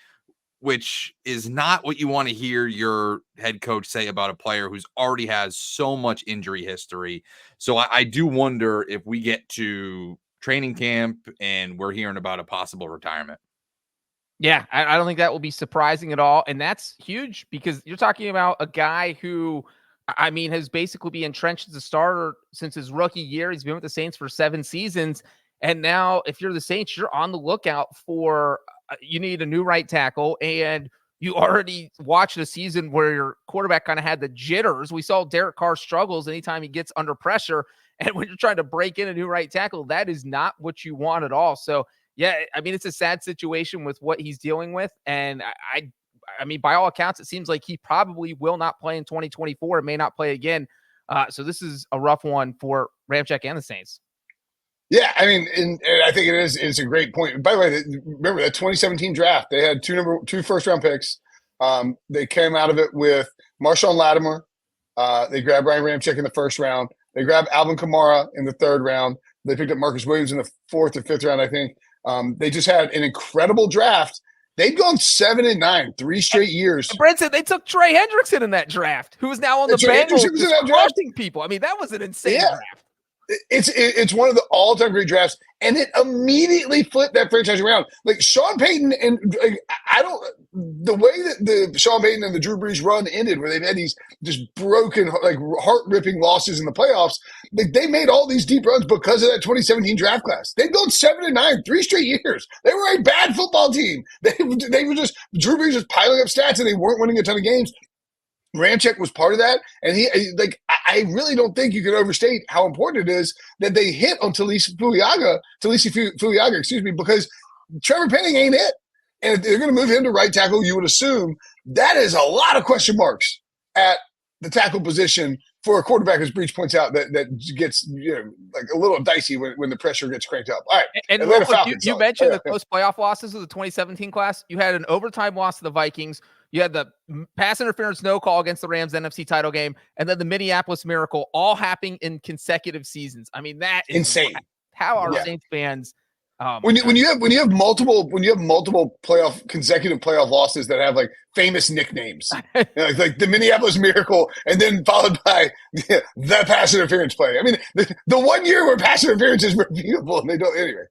which is not what you want to hear your head coach say about a player who's already has so much injury history. So I do wonder if we get to training camp and we're hearing about a possible retirement. Yeah, I don't think that will be surprising at all. And that's huge because you're talking about a guy who, I mean, has basically been entrenched as a starter since his rookie year. He's been with the Saints for 7 seasons. And now if you're the Saints, you're on the lookout for you need a new right tackle, and you already watched a season where your quarterback kind of had the jitters. We saw Derek Carr struggles anytime he gets under pressure. And when you're trying to break in a new right tackle, that is not what you want at all. So, yeah, I mean, it's a sad situation with what he's dealing with. And I mean, by all accounts, it seems like he probably will not play in 2024 and may not play again. So this is a rough one for Ramczyk and the Saints. Yeah, I mean, and I think it's a great point. By the way, remember that 2017 draft, they had two first-round picks. They came out of it with Marshawn Lattimore. They grabbed Ryan Ramczyk in the first round. They grabbed Alvin Kamara in the third round. They picked up Marcus Williams in the 4th or 5th round, I think. They just had an incredible draft. They'd gone 7-9, 3 straight years. Brinson, they took Trey Hendrickson in that draft, who is now on the Bengals, crushing people. I mean, that was an insane draft. It's one of the all-time great drafts, and it immediately flipped that franchise around. Like Sean Payton and the way that the Sean Payton and the Drew Brees run ended, where they've had these just broken, like heart-ripping losses in the playoffs. Like they made all these deep runs because of that 2017 draft class. They'd gone 7-9, 3 straight years. They were a bad football team. They were just Drew Brees was piling up stats, and they weren't winning a ton of games. Ramczyk was part of that, and I really don't think you can overstate how important it is that they hit on Talisi Fuiaga, because Trevor Penning ain't it. And if they're going to move him to right tackle, you would assume that is a lot of question marks at the tackle position for a quarterback, as Breech points out, that gets like a little dicey when the pressure gets cranked up. All right, and you mentioned the close playoff losses of the 2017 class. You had an overtime loss to the Vikings. You had the pass interference no call against the Rams NFC title game, and then the Minneapolis Miracle, all happening in consecutive seasons. I mean, that is insane. How are Saints fans? When you have multiple consecutive playoff losses that have like famous nicknames, like the Minneapolis Miracle, and then followed by the pass interference play. I mean, the 1 year where pass interference is reviewable and they don't anyway.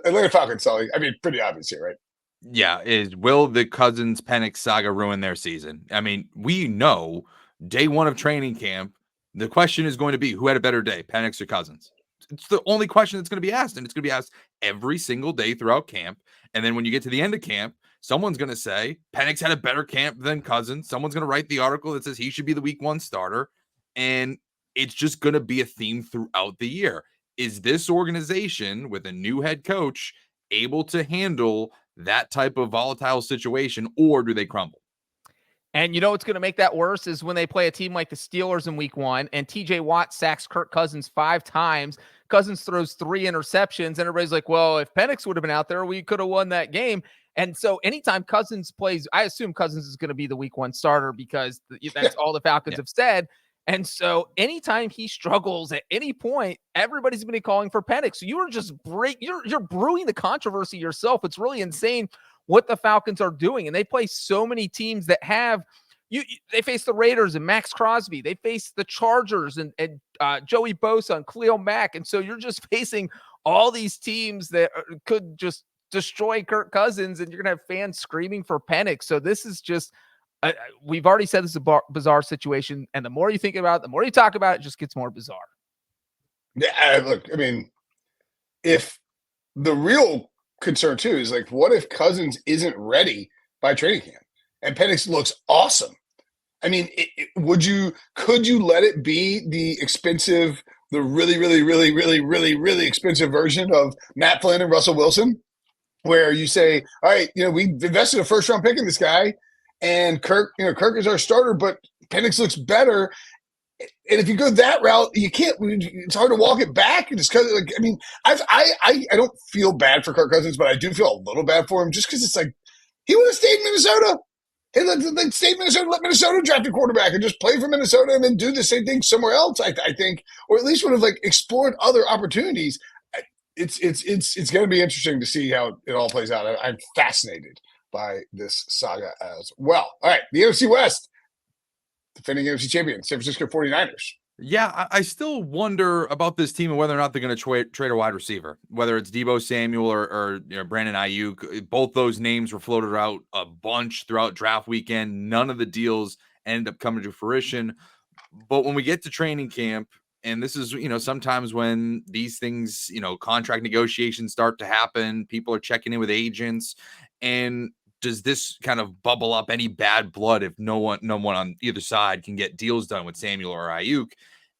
Atlanta Falcons, Sully. I mean, pretty obvious here, right? Yeah, will the Cousins Penix saga ruin their season? I mean, we know day 1 of training camp, the question is going to be who had a better day, Penix or Cousins? It's the only question that's going to be asked, and it's going to be asked every single day throughout camp. And then when you get to the end of camp, someone's going to say Penix had a better camp than Cousins. Someone's going to write the article that says he should be the week 1 starter, and it's just going to be a theme throughout the year. Is this organization with a new head coach able to handle that type of volatile situation, or do they crumble? And you know what's going to make that worse is when they play a team like the Steelers in week 1 and TJ Watt sacks Kirk Cousins 5 times Cousins throws 3 interceptions, and everybody's like, well, if Penix would have been out there, we could have won that game. And so anytime Cousins plays, I assume Cousins is going to be the week 1 starter because that's all the Falcons have said. And so anytime he struggles at any point, everybody's going to be calling for Penix. So you are just you're brewing the controversy yourself. It's really insane what the Falcons are doing. And they play so many teams that have they face the Raiders and Max Crosby. They face the Chargers and Joey Bosa and Khalil Mack. And so you're just facing all these teams that could just destroy Kirk Cousins, and you're going to have fans screaming for Penix. So this is just we've already said this is a bizarre situation, and the more you think about it, the more you talk about it, it just gets more bizarre. Yeah, look, I mean, if the real concern too is like, what if Cousins isn't ready by training camp and Penix looks awesome? I mean, could you let it be the expensive, the really, really, really, really, really, really expensive version of Matt Flynn and Russell Wilson, where you say, all right, we invested a first-round pick in this guy, and Kirk is our starter, but Penix looks better. And if you go that route, you can't. It's hard to walk it back. Just because, I don't feel bad for Kirk Cousins, but I do feel a little bad for him just because it's like he would have stayed in Minnesota. Hey, let's stay in Minnesota. Let Minnesota draft a quarterback and just play for Minnesota, and then do the same thing somewhere else. I think, or at least would have explored other opportunities. It's going to be interesting to see how it all plays out. I'm fascinated by this saga as well. All right, the NFC West, defending NFC champion, San Francisco 49ers. Yeah, I still wonder about this team and whether or not they're going to trade a wide receiver, whether it's Deebo Samuel or Brandon Ayuk. Both those names were floated out a bunch throughout draft weekend. None of the deals ended up coming to fruition. But when we get to training camp, and this is, sometimes when these things, contract negotiations start to happen, people are checking in with agents, and does this kind of bubble up any bad blood if no one on either side can get deals done with Samuel or Ayuk?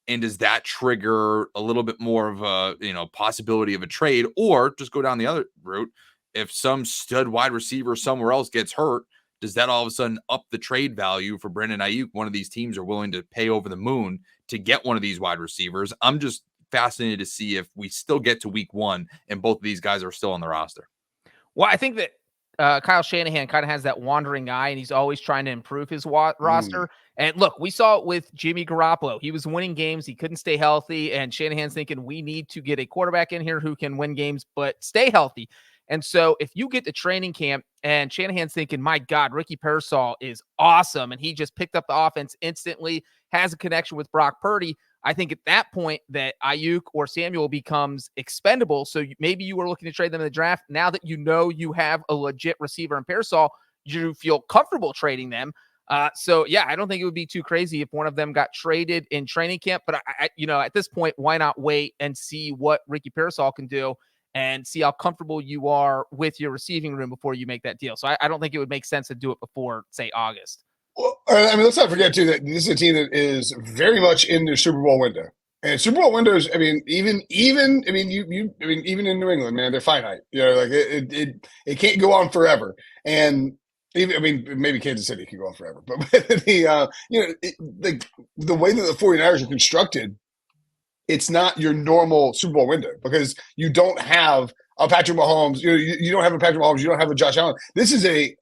And does that trigger a little bit more of a, possibility of a trade, or just go down the other route? If some stud wide receiver somewhere else gets hurt, does that all of a sudden up the trade value for Brandon Ayuk? One of these teams are willing to pay over the moon to get one of these wide receivers. I'm just fascinated to see if we still get to week 1 and both of these guys are still on the roster. Well, I think that Kyle Shanahan kind of has that wandering eye, and he's always trying to improve his roster. And look, we saw it with Jimmy Garoppolo. He was winning games. He couldn't stay healthy, and Shanahan's thinking we need to get a quarterback in here who can win games but stay healthy. And so if you get to training camp and Shanahan's thinking, my God, Ricky Pearsall is awesome, and he just picked up the offense instantly, has a connection with Brock Purdy, I think at that point that Ayuk or Samuel becomes expendable. So maybe you were looking to trade them in the draft. Now that you have a legit receiver in Pearsall, you feel comfortable trading them. So yeah, I don't think it would be too crazy if one of them got traded in training camp. But at this point, why not wait and see what Ricky Pearsall can do and see how comfortable you are with your receiving room before you make that deal. So I don't think it would make sense to do it before, say, August. Well, I mean, let's not forget too that this is a team that is very much in their Super Bowl window. And Super Bowl windows, I mean, even in New England, man, they're finite. It can't go on forever. And even, maybe Kansas City can go on forever. But the way that the 49ers are constructed, it's not your normal Super Bowl window because you don't have a Patrick Mahomes. You don't have a Patrick Mahomes. You don't have a Josh Allen. This is the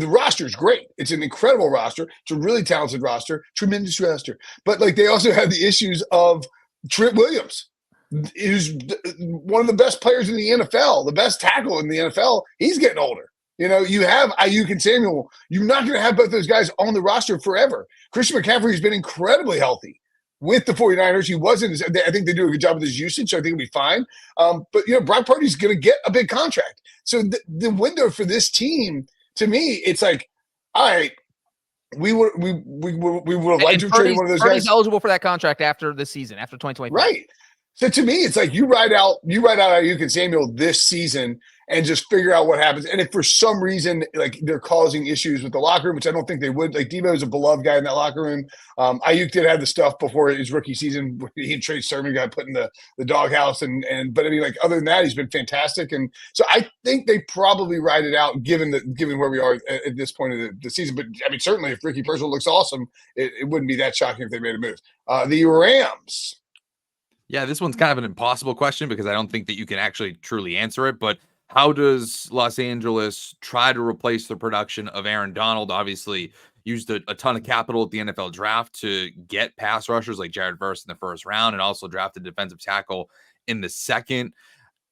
roster is great. It's an incredible roster. It's a really talented roster, tremendous roster. But they also have the issues of Trent Williams, who's one of the best players in the NFL, the best tackle in the NFL. He's getting older. You have Ayuk and Samuel. You're not going to have both those guys on the roster forever. Christian McCaffrey has been incredibly healthy with the 49ers. He wasn't. I think they do a good job with his usage, so I think he'll be fine. But Brock Purdy's going to get a big contract. So the window for this team, to me, it's like, all right, we would have liked to trade one of those guys. Purdy's eligible for that contract after the season, after 2025. Right. So to me, it's like you ride out Ayuk and Samuel this season and just figure out what happens. And if for some reason they're causing issues with the locker room, which I don't think they would, Deebo is a beloved guy in that locker room. Ayuk did have the stuff before his rookie season. He and Trey Sermon got put in the doghouse, but I mean, other than that, he's been fantastic. And so I think they probably ride it out, given where we are at this point of the season. But I mean, certainly if Ricky Pearsall looks awesome, it wouldn't be that shocking if they made a move. The Rams. Yeah, this one's kind of an impossible question because I don't think that you can actually truly answer it. But how does Los Angeles try to replace the production of Aaron Donald? Obviously, used a ton of capital at the NFL draft to get pass rushers like Jared Verse in the first round and also drafted defensive tackle in the second.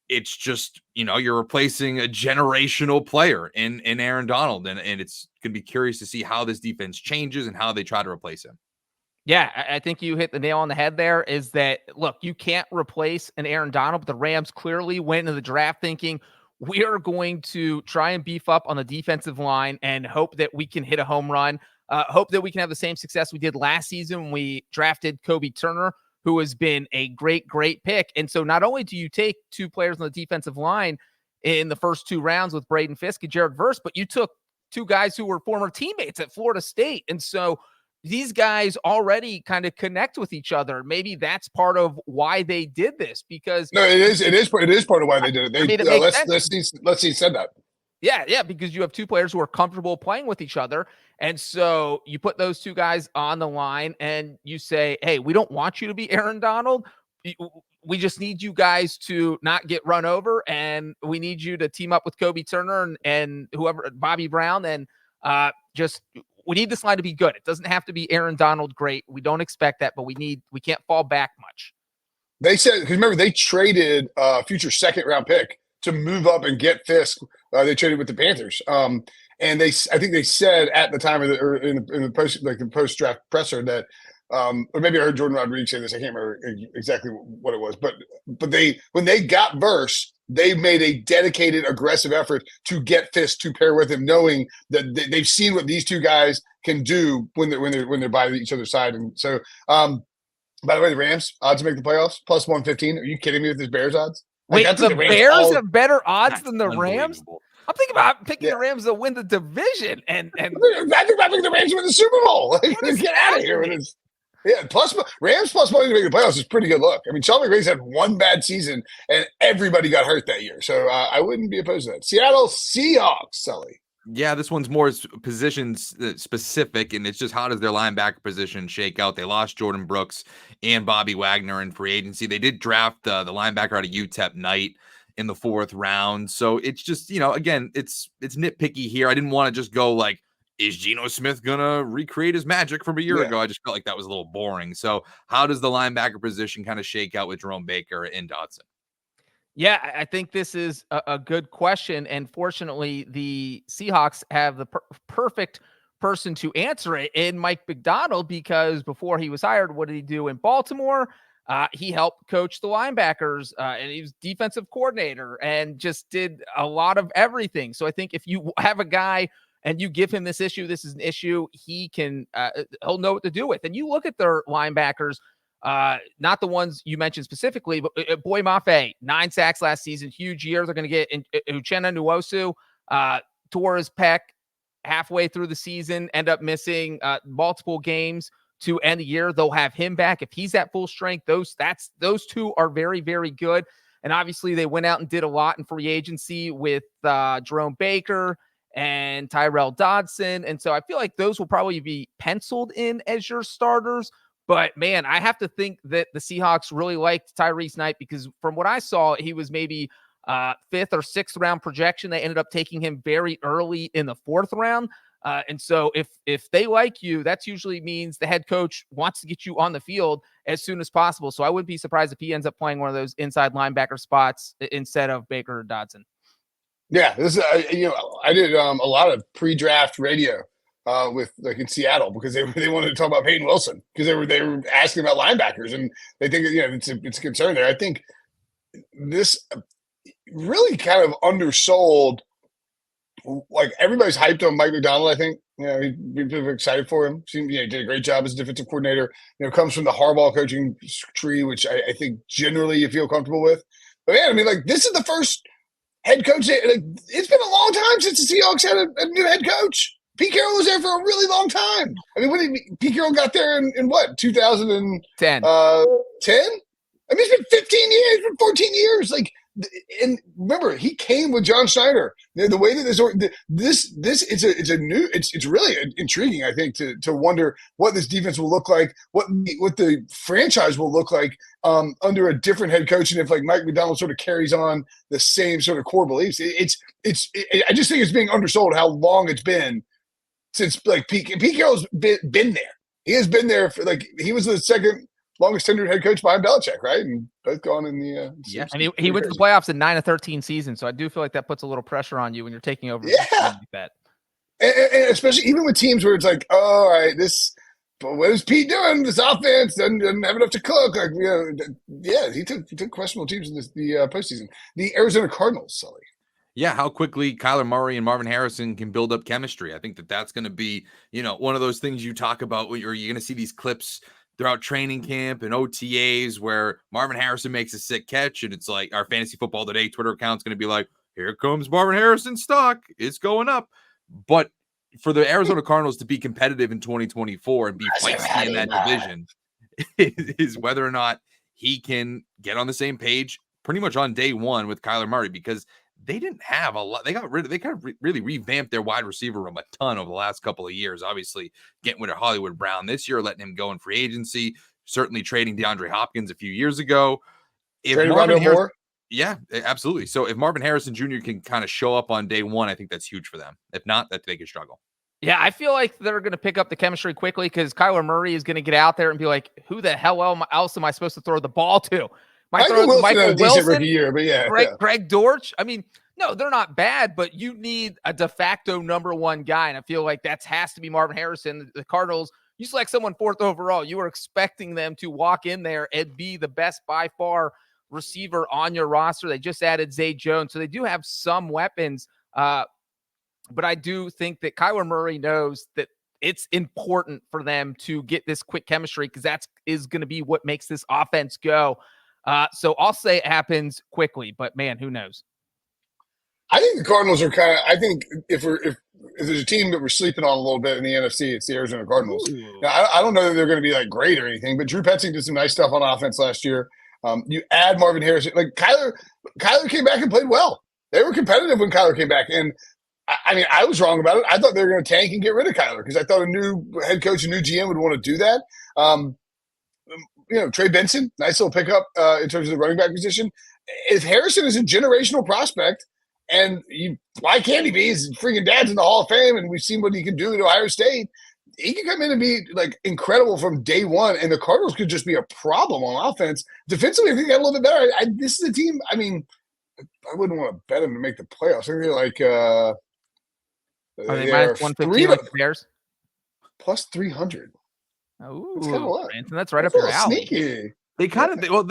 It's just, you're replacing a generational player in Aaron Donald. And it's going to be curious to see how this defense changes and how they try to replace him. Yeah, I think you hit the nail on the head there is that, look, you can't replace an Aaron Donald, but the Rams clearly went into the draft thinking we are going to try and beef up on the defensive line and hope that we can hit a home run, hope that we can have the same success we did last season when we drafted Kobe Turner, who has been a great, great pick. And so not only do you take two players on the defensive line in the first 2 rounds with Braden Fisk and Jared Verse, but you took 2 guys who were former teammates at Florida State. And so these guys already kind of connect with each other. Maybe that's part of why they did this because it is part of why they did it. Let's see said that. Yeah, because you have 2 players who are comfortable playing with each other. And so you put those 2 guys on the line and you say, hey, we don't want you to be Aaron Donald. We just need you guys to not get run over. And we need you to team up with Kobe Turner and whoever, Bobby Brown. And we need this line to be good. It doesn't have to be Aaron Donald great. We don't expect that, but we can't fall back much. They said, because remember, they traded a future 2nd-round pick to move up and get Fisk. They traded with the Panthers. And I think they said at the time of in the post-draft presser that, or maybe I heard Jordan Rodriguez say this. I can't remember exactly what it was, but when they got Verse, they made a dedicated, aggressive effort to get Fisk to pair with him, knowing that they've seen what these 2 guys can do when they're by each other's side. And so, by the way, the Rams odds to make the playoffs plus 115. Are you kidding me with this Bears odds? Wait, the Bears have better odds than the Rams? I'm thinking about picking the Rams to win the division, and I think about picking the Rams to win the Super Bowl. Get out of here with this. Yeah, Rams plus money to make the playoffs is a pretty good look. I mean, Sean McVay's had 1 bad season, and everybody got hurt that year. So I wouldn't be opposed to that. Seattle Seahawks, Sully. Yeah, this one's more positions specific, and it's just how does their linebacker position shake out? They lost Jordan Brooks and Bobby Wagner in free agency. They did draft the linebacker out of UTEP Knight in the 4th round. So it's just, again, it's nitpicky here. I didn't want to just go like, is Geno Smith going to recreate his magic from a year ago? I just felt like that was a little boring. So how does the linebacker position kind of shake out with Jerome Baker and Dodson? Yeah, I think this is a good question. And fortunately, the Seahawks have the perfect person to answer it in Mike McDonald, because before he was hired, what did he do in Baltimore? He helped coach the linebackers and he was defensive coordinator and just did a lot of everything. So I think if you have a guy and you give him this issue, this is an issue he can, he'll know what to do with. And you look at their linebackers, not the ones you mentioned specifically, but Boy Mafe, 9 sacks last season, huge year. They're going to get Uchenna Nwosu, tore his pec halfway through the season, end up missing multiple games to end the year. They'll have him back if he's at full strength. Those 2 are very, very good. And obviously they went out and did a lot in free agency with Jerome Baker and Tyrell Dodson. And so I feel like those will probably be penciled in as your starters. But, man, I have to think that the Seahawks really liked Tyrese Knight, because from what I saw, he was maybe 5th or 6th round projection. They ended up taking him very early in the 4th round. And so if they like you, that usually means the head coach wants to get you on the field as soon as possible. So I wouldn't be surprised if he ends up playing one of those inside linebacker spots instead of Baker or Dodson. Yeah, this is I did a lot of pre-draft radio with like in Seattle, because they wanted to talk about Peyton Wilson, because they were asking about linebackers, and they think it's a concern there. I think this really kind of undersold. Like, everybody's hyped on Mike McDonald. I think people are excited for him. He did a great job as a defensive coordinator. Comes from the Harbaugh coaching tree, which I think generally you feel comfortable with. But man, I mean, like, this is the first head coach. It's been a long time since the Seahawks had a new head coach. Pete Carroll was there for a really long time. I mean, Pete Carroll got there in what, 2010? 10? I mean, it's been 15 years, it's been 14 years. Like, and remember, he came with John Schneider. The way that it's really intriguing, I think, to wonder what this defense will look like, what the franchise will look like under a different head coach, and if like Mike McDonald sort of carries on the same sort of core beliefs. I just think it's being undersold how long it's been since like Pete Carroll's been there. He has been there for he was the second longest tenured head coach behind Belichick, right? And both gone in the and he went to the playoffs in 9 of 13 seasons. So I do feel like that puts a little pressure on you when you're taking over. Yeah, like that. And especially even with teams where it's like, oh, all right, but what is Pete doing? This offense doesn't have enough to cook. Like, he took questionable teams in the postseason. The Arizona Cardinals, Sully. Yeah, how quickly Kyler Murray and Marvin Harrison can build up chemistry. I think that's going to be, one of those things you talk about where you're going to see these clips throughout training camp and OTAs where Marvin Harrison makes a sick catch, and it's like our Fantasy Football Today Twitter account's going to be like, here comes Marvin Harrison's stock. It's going up. But for the Arizona Cardinals to be competitive in 2024 and be feisty in that division is whether or not he can get on the same page pretty much on day one with Kyler Murray, because they didn't have a lot. They really revamped their wide receiver room a ton over the last couple of years. Obviously, getting rid of Hollywood Brown this year, letting him go in free agency, certainly trading DeAndre Hopkins a few years ago. Yeah, absolutely. So if Marvin Harrison Jr. can kind of show up on day one, I think that's huge for them. If not, that they could struggle. Yeah, I feel like they're going to pick up the chemistry quickly because Kyler Murray is going to get out there and be like, who the hell else am I supposed to throw the ball to? Michael Wilson, rookie year, but Greg Dortch. I mean, no, they're not bad, but you need a de facto number one guy, and I feel like that has to be Marvin Harrison. The Cardinals, you select someone 4th overall, you are expecting them to walk in there and be the best by far receiver on your roster. They just added Zay Jones, so they do have some weapons, but I do think that Kyler Murray knows that it's important for them to get this quick chemistry because that is going to be what makes this offense go. So I'll say it happens quickly, but man, who knows? I think the Cardinals are I think if there's a team that we're sleeping on a little bit in the NFC, it's the Arizona Cardinals. Now, I don't know that they're going to be like great or anything, but Drew Petzing did some nice stuff on offense last year. You add Marvin Harrison, like Kyler came back and played well. They were competitive when Kyler came back. And I mean, I was wrong about it. I thought they were going to tank and get rid of Kyler because I thought a new head coach, a new GM would want to do that. Trey Benson, nice little pickup in terms of the running back position. If Harrison is a generational prospect, and why can't he be? His freaking dad's in the Hall of Fame, and we've seen what he can do at Ohio State. He can come in and be like incredible from day one, and the Cardinals could just be a problem on offense. Defensively, I think they got a little bit better. This is a team. I mean, I wouldn't want to bet them to make the playoffs. I think they're like are they minus 150 like the Bears? Plus 300. Oh, that's kind of what? That's right up your alley. Sneaky. They they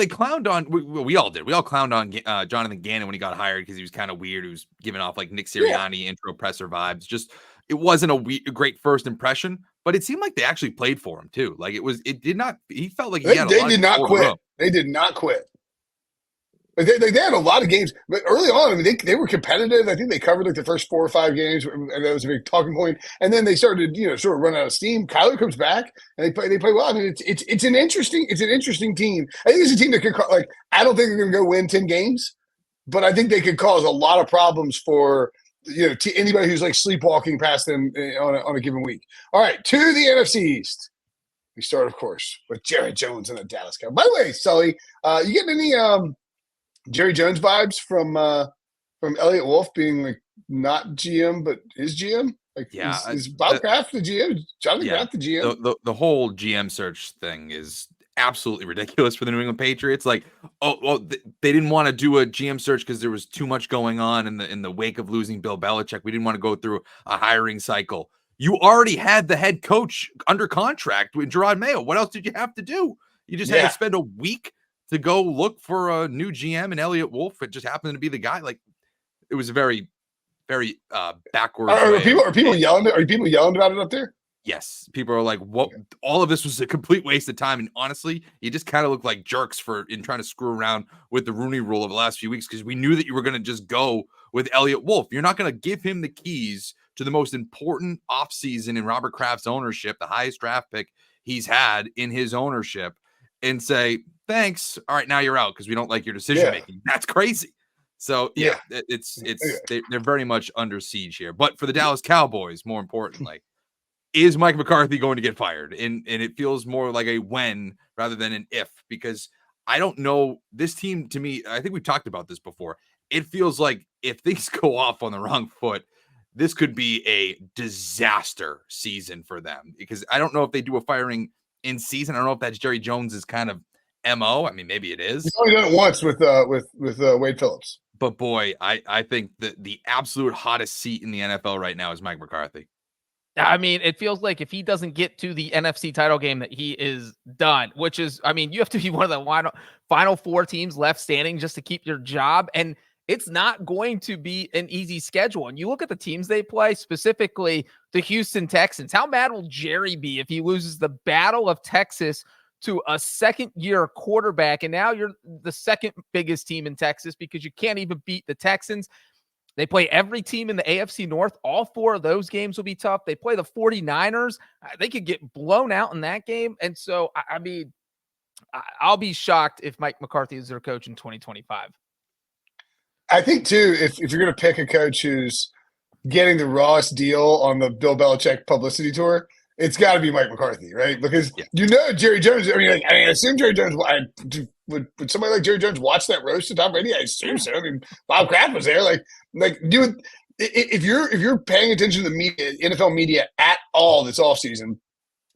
clowned on. We all did. We all clowned on Jonathan Gannon when he got hired because he was kind of weird. He was giving off like Nick Sirianni intro presser vibes. Just it wasn't a great first impression, but it seemed like they actually played for him too. Like it did not. He felt like he had they did not quit. They did not quit. Like they had a lot of games, but early on, I mean, they were competitive. I think they covered like the first 4 or 5 games, and that was a big talking point. And then they started, sort of run out of steam. Kyler comes back, and they play well. I mean, it's an interesting team. I think it's a team that could I don't think they're going to go win 10 games, but I think they could cause a lot of problems for anybody who's like sleepwalking past them on a given week. All right, to the NFC East. We start, of course, with Jared Jones and the Dallas Cowboys. By the way, Sully, you getting any Jerry Jones vibes from Elliot Wolf being like not GM but is GM? Like, is Bob Kraft the GM? Jonathan Kraft the GM? The whole GM search thing is absolutely ridiculous for the New England Patriots. Like, they didn't want to do a GM search because there was too much going on in the wake of losing Bill Belichick. We didn't want to go through a hiring cycle. You already had the head coach under contract with Gerard Mayo. What else did you have to do? You just had to spend a week to go look for a new GM, and Elliot Wolf, it just happened to be the guy. Like, it was a very, very backwards. Are people yelling about it up there? Yes, people are like, "What? All of this was a complete waste of time." And honestly, you just kind of look like jerks in trying to screw around with the Rooney Rule over the last few weeks because we knew that you were going to just go with Elliot Wolf. You're not going to give him the keys to the most important offseason in Robert Kraft's ownership, the highest draft pick he's had in his ownership, and say, thanks. All right, now you're out because we don't like your decision making. That's crazy. So yeah, they're very much under siege here. But for the Dallas Cowboys, more importantly, is Mike McCarthy going to get fired? And it feels more like a when rather than an if, because I don't know. This team, to me, I think we've talked about this before. It feels like if things go off on the wrong foot, this could be a disaster season for them, because I don't know if they do a firing in season. I don't know if that's Jerry Jones's kind of MO. I mean, maybe it is. He's only done it once with Wade Phillips. But boy, I think the absolute hottest seat in the NFL right now is Mike McCarthy. I mean, it feels like if he doesn't get to the NFC title game that he is done, which is, I mean, you have to be one of the final 4 teams left standing just to keep your job. And it's not going to be an easy schedule. And you look at the teams they play, specifically the Houston Texans. How mad will Jerry be if he loses the Battle of Texas to a second-year quarterback? And now you're the second biggest team in Texas because you can't even beat the Texans. They play every team in the AFC North. All 4 of those games will be tough. They play the 49ers. They could get blown out in that game. And so, I mean, I'll be shocked if Mike McCarthy is their coach in 2025. I think, too, if you're going to pick a coach who's getting the rawest deal on the Bill Belichick publicity tour, it's got to be Mike McCarthy, right? Because Jerry Jones. I assume Jerry Jones. Would somebody like Jerry Jones watch that roast to Tom Brady? I assume so. I mean, Bob Kraft was there. If you're paying attention to the media, NFL media at all this offseason,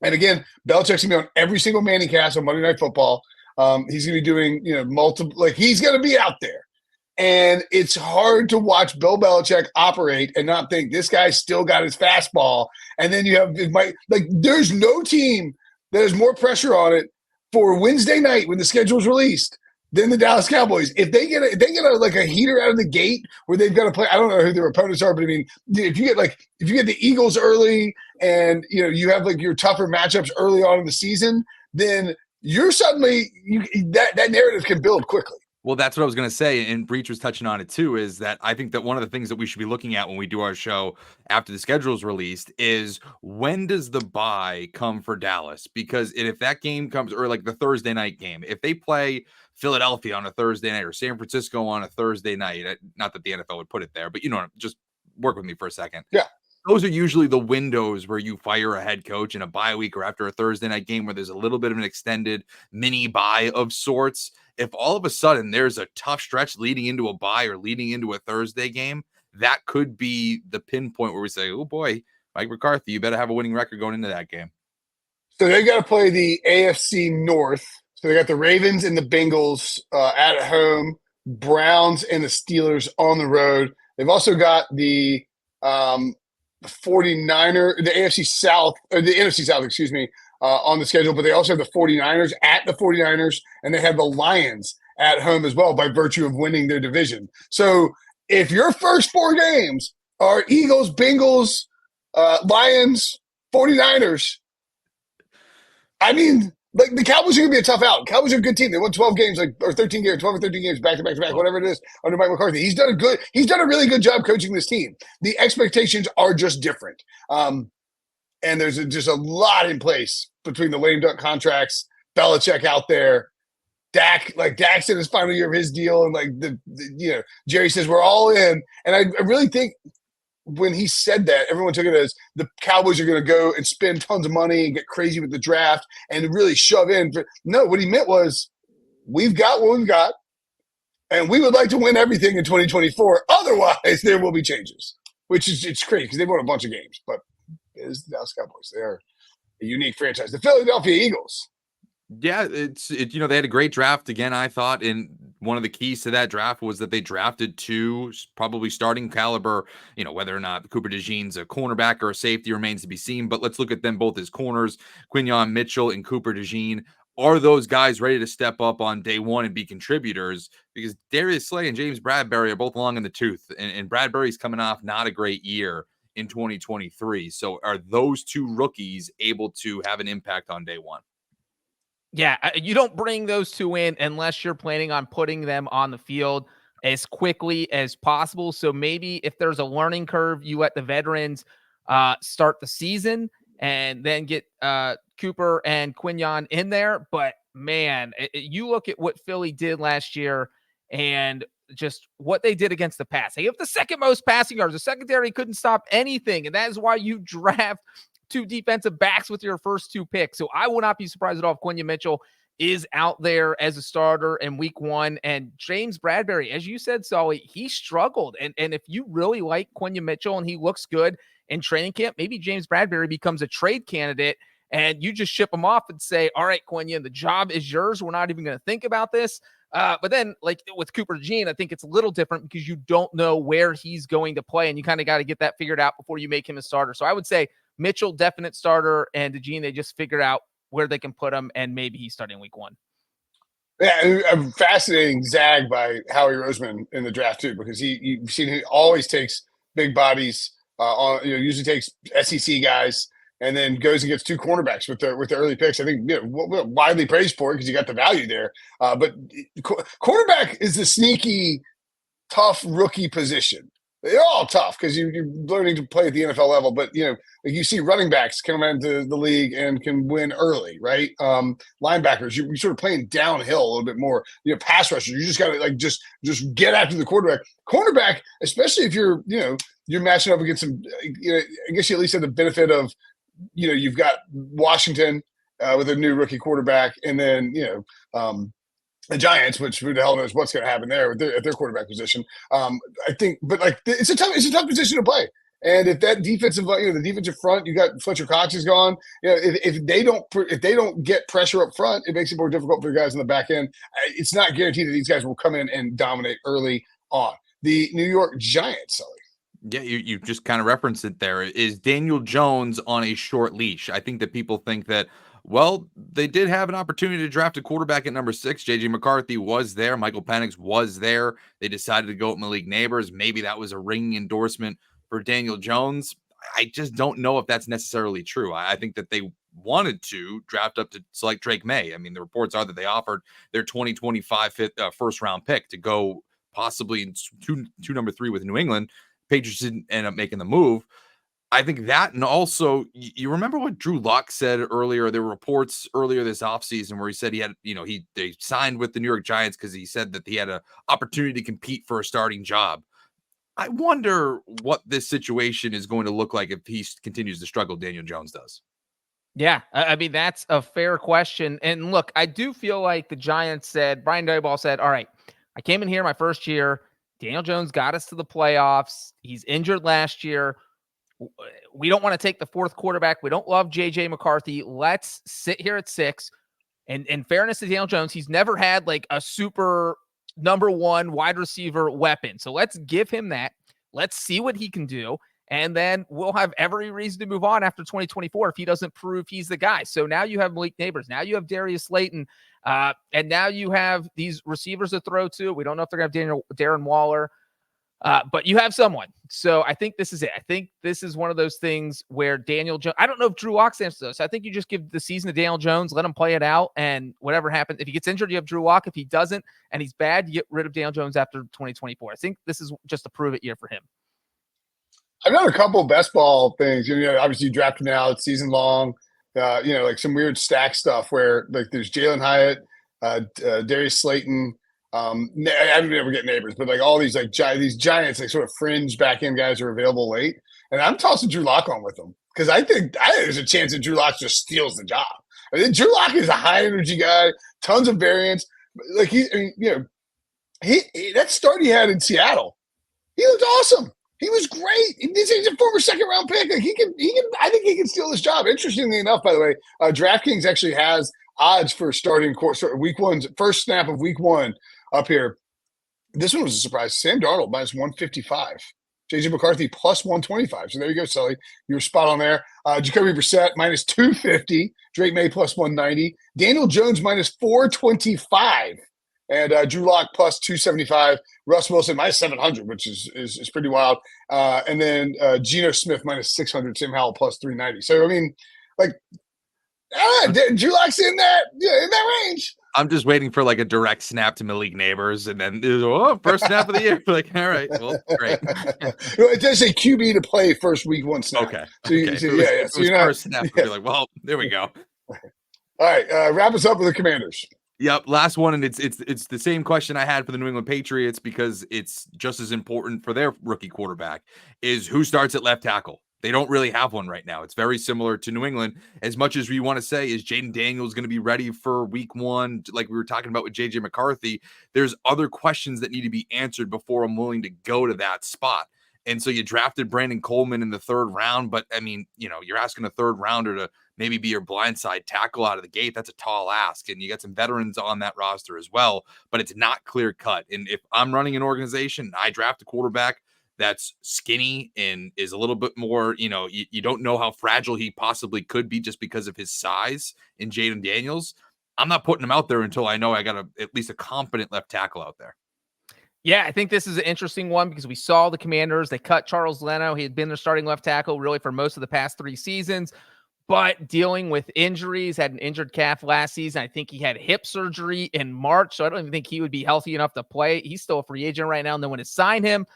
and again, Belichick's gonna be on every single Manning cast on Monday Night Football. He's gonna be doing multiple. He's gonna be out there. And it's hard to watch Bill Belichick operate and not think this guy's still got his fastball. And then you have there's no team that has more pressure on it for Wednesday night when the schedule's released than the Dallas Cowboys. If they get a heater out of the gate where they've got to play, I don't know who their opponents are, but I mean, if you get the Eagles early and you have your tougher matchups early on in the season, then you're suddenly that narrative can build quickly. Well, that's what I was going to say, and Breech was touching on it too, is that I think that one of the things that we should be looking at when we do our show after the schedule is released is when does the bye come for Dallas? Because if that game comes, or the Thursday night game, if they play Philadelphia on a Thursday night or San Francisco on a Thursday night, not that the NFL would put it there, but just work with me for a second. Yeah. Those are usually the windows where you fire a head coach in a bye week or after a Thursday night game where there's a little bit of an extended mini bye of sorts. If all of a sudden there's a tough stretch leading into a bye or leading into a Thursday game, that could be the pinpoint where we say, oh boy, Mike McCarthy, you better have a winning record going into that game. So they got to play the AFC North. So they got the Ravens and the Bengals at home, Browns and the Steelers on the road. They've also got the 49er, the AFC South, or the NFC South, excuse me, on the schedule, but they also have the 49ers at the 49ers, and they have the Lions at home as well by virtue of winning their division. So if your first 4 games are Eagles, Bengals, Lions, 49ers, I mean, the Cowboys are going to be a tough out. Cowboys are a good team. They won 12 games, or 13 games, 12 or 13 games back to back to back, whatever it is, under Mike McCarthy. He's done a really good job coaching this team. The expectations are just different. And there's just a lot in place between the lame duck contracts, Belichick out there, Dak's in his final year of his deal, and Jerry says we're all in. And I really think when he said that, everyone took it as the Cowboys are going to go and spend tons of money and get crazy with the draft and really shove in. No, what he meant was we've got what we've got, and we would like to win everything in 2024. Otherwise, there will be changes, which is it's crazy because they've won a bunch of games, but is the Dallas Cowboys. They're a unique franchise. The Philadelphia Eagles. Yeah, they had a great draft again, I thought, and one of the keys to that draft was that they drafted 2 probably starting caliber, whether or not Cooper DeJean's a cornerback or a safety remains to be seen, but let's look at them both as corners. Quinyon Mitchell and Cooper DeJean. Are those guys ready to step up on day one and be contributors? Because Darius Slay and James Bradbury are both long in the tooth, and Bradbury's coming off not a great year in 2023. So are those 2 rookies able to have an impact on day one? Yeah, you don't bring those 2 in unless you're planning on putting them on the field as quickly as possible. So maybe if there's a learning curve, you let the veterans start the season and then get Cooper and Quinyon in there. But man, you look at what Philly did last year, and just what they did against the pass. They have the second most passing yards. The secondary couldn't stop anything, and that is why you draft 2 defensive backs with your first 2 picks. So I will not be surprised at all if Quenya Mitchell is out there as a starter in week 1. And James Bradberry, as you said, Sully, he struggled. And if you really like Quenya Mitchell and he looks good in training camp, maybe James Bradberry becomes a trade candidate and you just ship him off and say, all right, Quenya, the job is yours. We're not even going to think about this. But then, like with Cooper DeJean, I think it's a little different because you don't know where he's going to play, and you kind of got to get that figured out before you make him a starter. So I would say Mitchell, definite starter, and DeJean, they just figured out where they can put him, and maybe he's starting week 1. Yeah, a fascinating zag by Howie Roseman in the draft too, because you've seen he always takes big bodies, usually takes SEC guys, and then goes and gets 2 cornerbacks with the early picks. I think widely praised for it because you got the value there. But cornerback is the sneaky, tough rookie position. They're all tough because you're learning to play at the NFL level. But, you see running backs come into the league and can win early, right? Linebackers, you're sort of playing downhill a little bit more. Pass rushers, you just got to just get after the quarterback. Cornerback, especially if you're matching up against some, I guess you at least have the benefit of, you've got Washington with a new rookie quarterback, and then, the Giants, which who the hell knows what's going to happen there at their quarterback position. I think, but it's a tough position to play. And if that defensive, the defensive front, you got Fletcher Cox is gone. If they don't get pressure up front, it makes it more difficult for the guys in the back end. It's not guaranteed that these guys will come in and dominate early on. The New York Giants, Sully. Yeah, you just kind of referenced it there. Is Daniel Jones on a short leash? I think that people think that, well, they did have an opportunity to draft a quarterback at number 6. J.J. McCarthy was there. Michael Penix was there. They decided to go with Malik Neighbors. Maybe that was a ringing endorsement for Daniel Jones. I just don't know if that's necessarily true. I think that they wanted to draft up to select Drake May. I mean, the reports are that they offered their 2025 first-round pick to go possibly in two number 3 with New England. Patriots didn't end up making the move. I think that, and also, you remember what Drew Lock said earlier? There were reports earlier this offseason where he said he had, they signed with the New York Giants because he said that he had an opportunity to compete for a starting job. I wonder what this situation is going to look like if he continues to struggle. Daniel Jones does. Yeah, I mean, that's a fair question. And look, I do feel like the Giants said, Brian Daboll said, all right, I came in here my first year. Daniel Jones got us to the playoffs. He's injured last year. We don't want to take the 4th quarterback. We don't love J.J. McCarthy. Let's sit here at 6. And in fairness to Daniel Jones, he's never had like a super number 1 wide receiver weapon. So let's give him that. Let's see what he can do. And then we'll have every reason to move on after 2024 if he doesn't prove he's the guy. So now you have Malik Neighbors. Now you have Darius Slayton. And now you have these receivers to throw to. We don't know if they're going to have Darren Waller. But you have someone. So I think this is it. I think this is one of those things where Daniel Jones, I don't know if Drew Lock stands to this. I think you just give the season to Daniel Jones, let him play it out, and whatever happens. If he gets injured, you have Drew Lock. If he doesn't, and he's bad, you get rid of Daniel Jones after 2024. I think this is just a prove it year for him. I've done a couple of best ball things. Obviously you draft him now, it's season long. Like some weird stack stuff where like there's Jalen Hyatt, Darius Slayton. I don't ever get Neighbors, but like all these like these Giants, like sort of fringe back end guys are available late, and I'm tossing Drew Lock on with them because I think there's a chance that Drew Lock just steals the job. I mean, Drew Lock is a high energy guy, tons of variance. Like that start he had in Seattle, he looked awesome. He was great. He's a former 2nd round pick. Like he can. I think he can steal this job. Interestingly enough, by the way, DraftKings actually has odds for starting week 1's first snap of week 1 up here. This one was a surprise. Sam Darnold minus 155. J.J. McCarthy plus 125. So there you go, Sully. You were spot on there. Jacoby Brissett minus 250. Drake May plus 190. Daniel Jones minus 425. And Drew Lock plus 275. Russ Wilson minus 700, which is pretty wild. And then Geno Smith minus 600. Sam Howell plus 390. So, I mean, like, Drew Lock's in that range. I'm just waiting for like a direct snap to Malik Neighbors, and then first snap of the year. Like, all right, well, great. It does say QB to play first week 1 snap. Okay. So first snap. You're like, well, there we go. All right, wrap us up with the Commanders. Yep, last one, and it's the same question I had for the New England Patriots because it's just as important for their rookie quarterback is who starts at left tackle. They don't really have one right now. It's very similar to New England. As much as we want to say, is Jaden Daniels going to be ready for week one, like we were talking about with JJ McCarthy, there's other questions that need to be answered before I'm willing to go to that spot. And so you drafted Brandon Coleman in the 3rd round, but I mean, you're asking a 3rd rounder to maybe be your blindside tackle out of the gate. That's a tall ask. And you got some veterans on that roster as well, but it's not clear cut. And if I'm running an organization and I draft a quarterback that's skinny and is a little bit more, you don't know how fragile he possibly could be just because of his size in Jaden Daniels, I'm not putting him out there until I know I got at least a competent left tackle out there. Yeah, I think this is an interesting one because we saw the Commanders. They cut Charles Leno. He had been their starting left tackle really for most of the past 3 seasons, but dealing with injuries, had an injured calf last season. I think he had hip surgery in March, so I don't even think he would be healthy enough to play. He's still a free agent right now, and then when to sign him.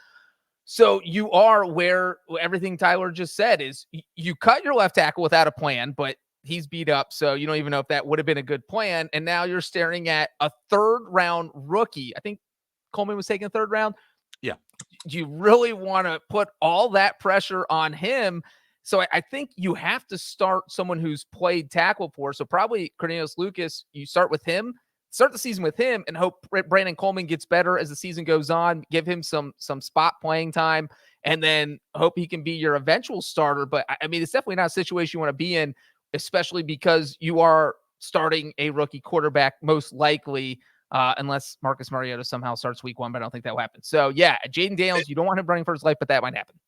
So you are where everything Tyler just said is you cut your left tackle without a plan, but he's beat up, so you don't even know if that would have been a good plan, and now you're staring at a 3rd-round rookie. I think Coleman was taken 3rd round. Yeah. Do you really want to put all that pressure on him? So I think you have to start someone who's played tackle for. So probably Cornelius Lucas, you start with him, start the season with him and hope Brandon Coleman gets better as the season goes on, give him some spot playing time, and then hope he can be your eventual starter. But I mean, it's definitely not a situation you want to be in, especially because you are starting a rookie quarterback most likely, unless Marcus Mariota somehow starts week 1, but I don't think that will happen. So, yeah, Jaden Daniels, you don't want him running for his life, but that might happen.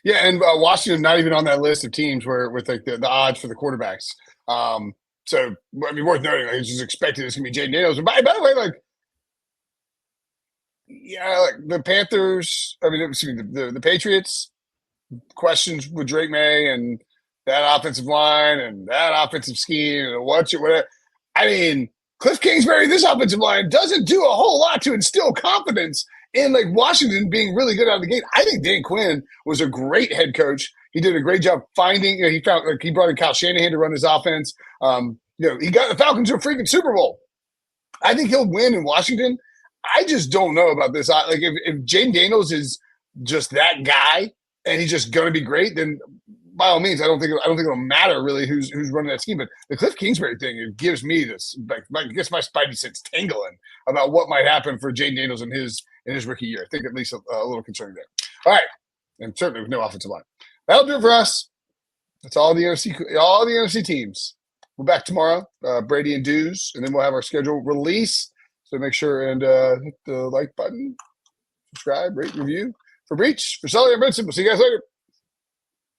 Yeah, and Washington not even on that list of teams where with like the odds for the quarterbacks. So, I mean, worth noting, I just expected it's going to be Jaden Daniels. And by the way, like the Panthers, the Patriots, questions with Drake May and that offensive line and that offensive scheme and whatever. I mean, Cliff Kingsbury, this offensive line doesn't do a whole lot to instill confidence in like Washington being really good out of the gate. I think Dan Quinn was a great head coach. He did a great job finding. He brought in Kyle Shanahan to run his offense. He got the Falcons to a freaking Super Bowl. I think he'll win in Washington. I just don't know about this. Like if Jaden Daniels is just that guy and he's just going to be great, then by all means, I don't think it'll matter really who's running that scheme. But the Cliff Kingsbury thing, it gives me this, like, gets my spidey sense tingling about what might happen for Jaden Daniels in his rookie year. I think at least a little concerning there. All right, and certainly with no offensive line. That'll do it for us. That's all the NFC teams. We're back tomorrow, Brady and Dews, and then we'll have our schedule release. So make sure and hit the like button, subscribe, rate, review. For Breech, for Sully and Brinson, we'll see you guys later.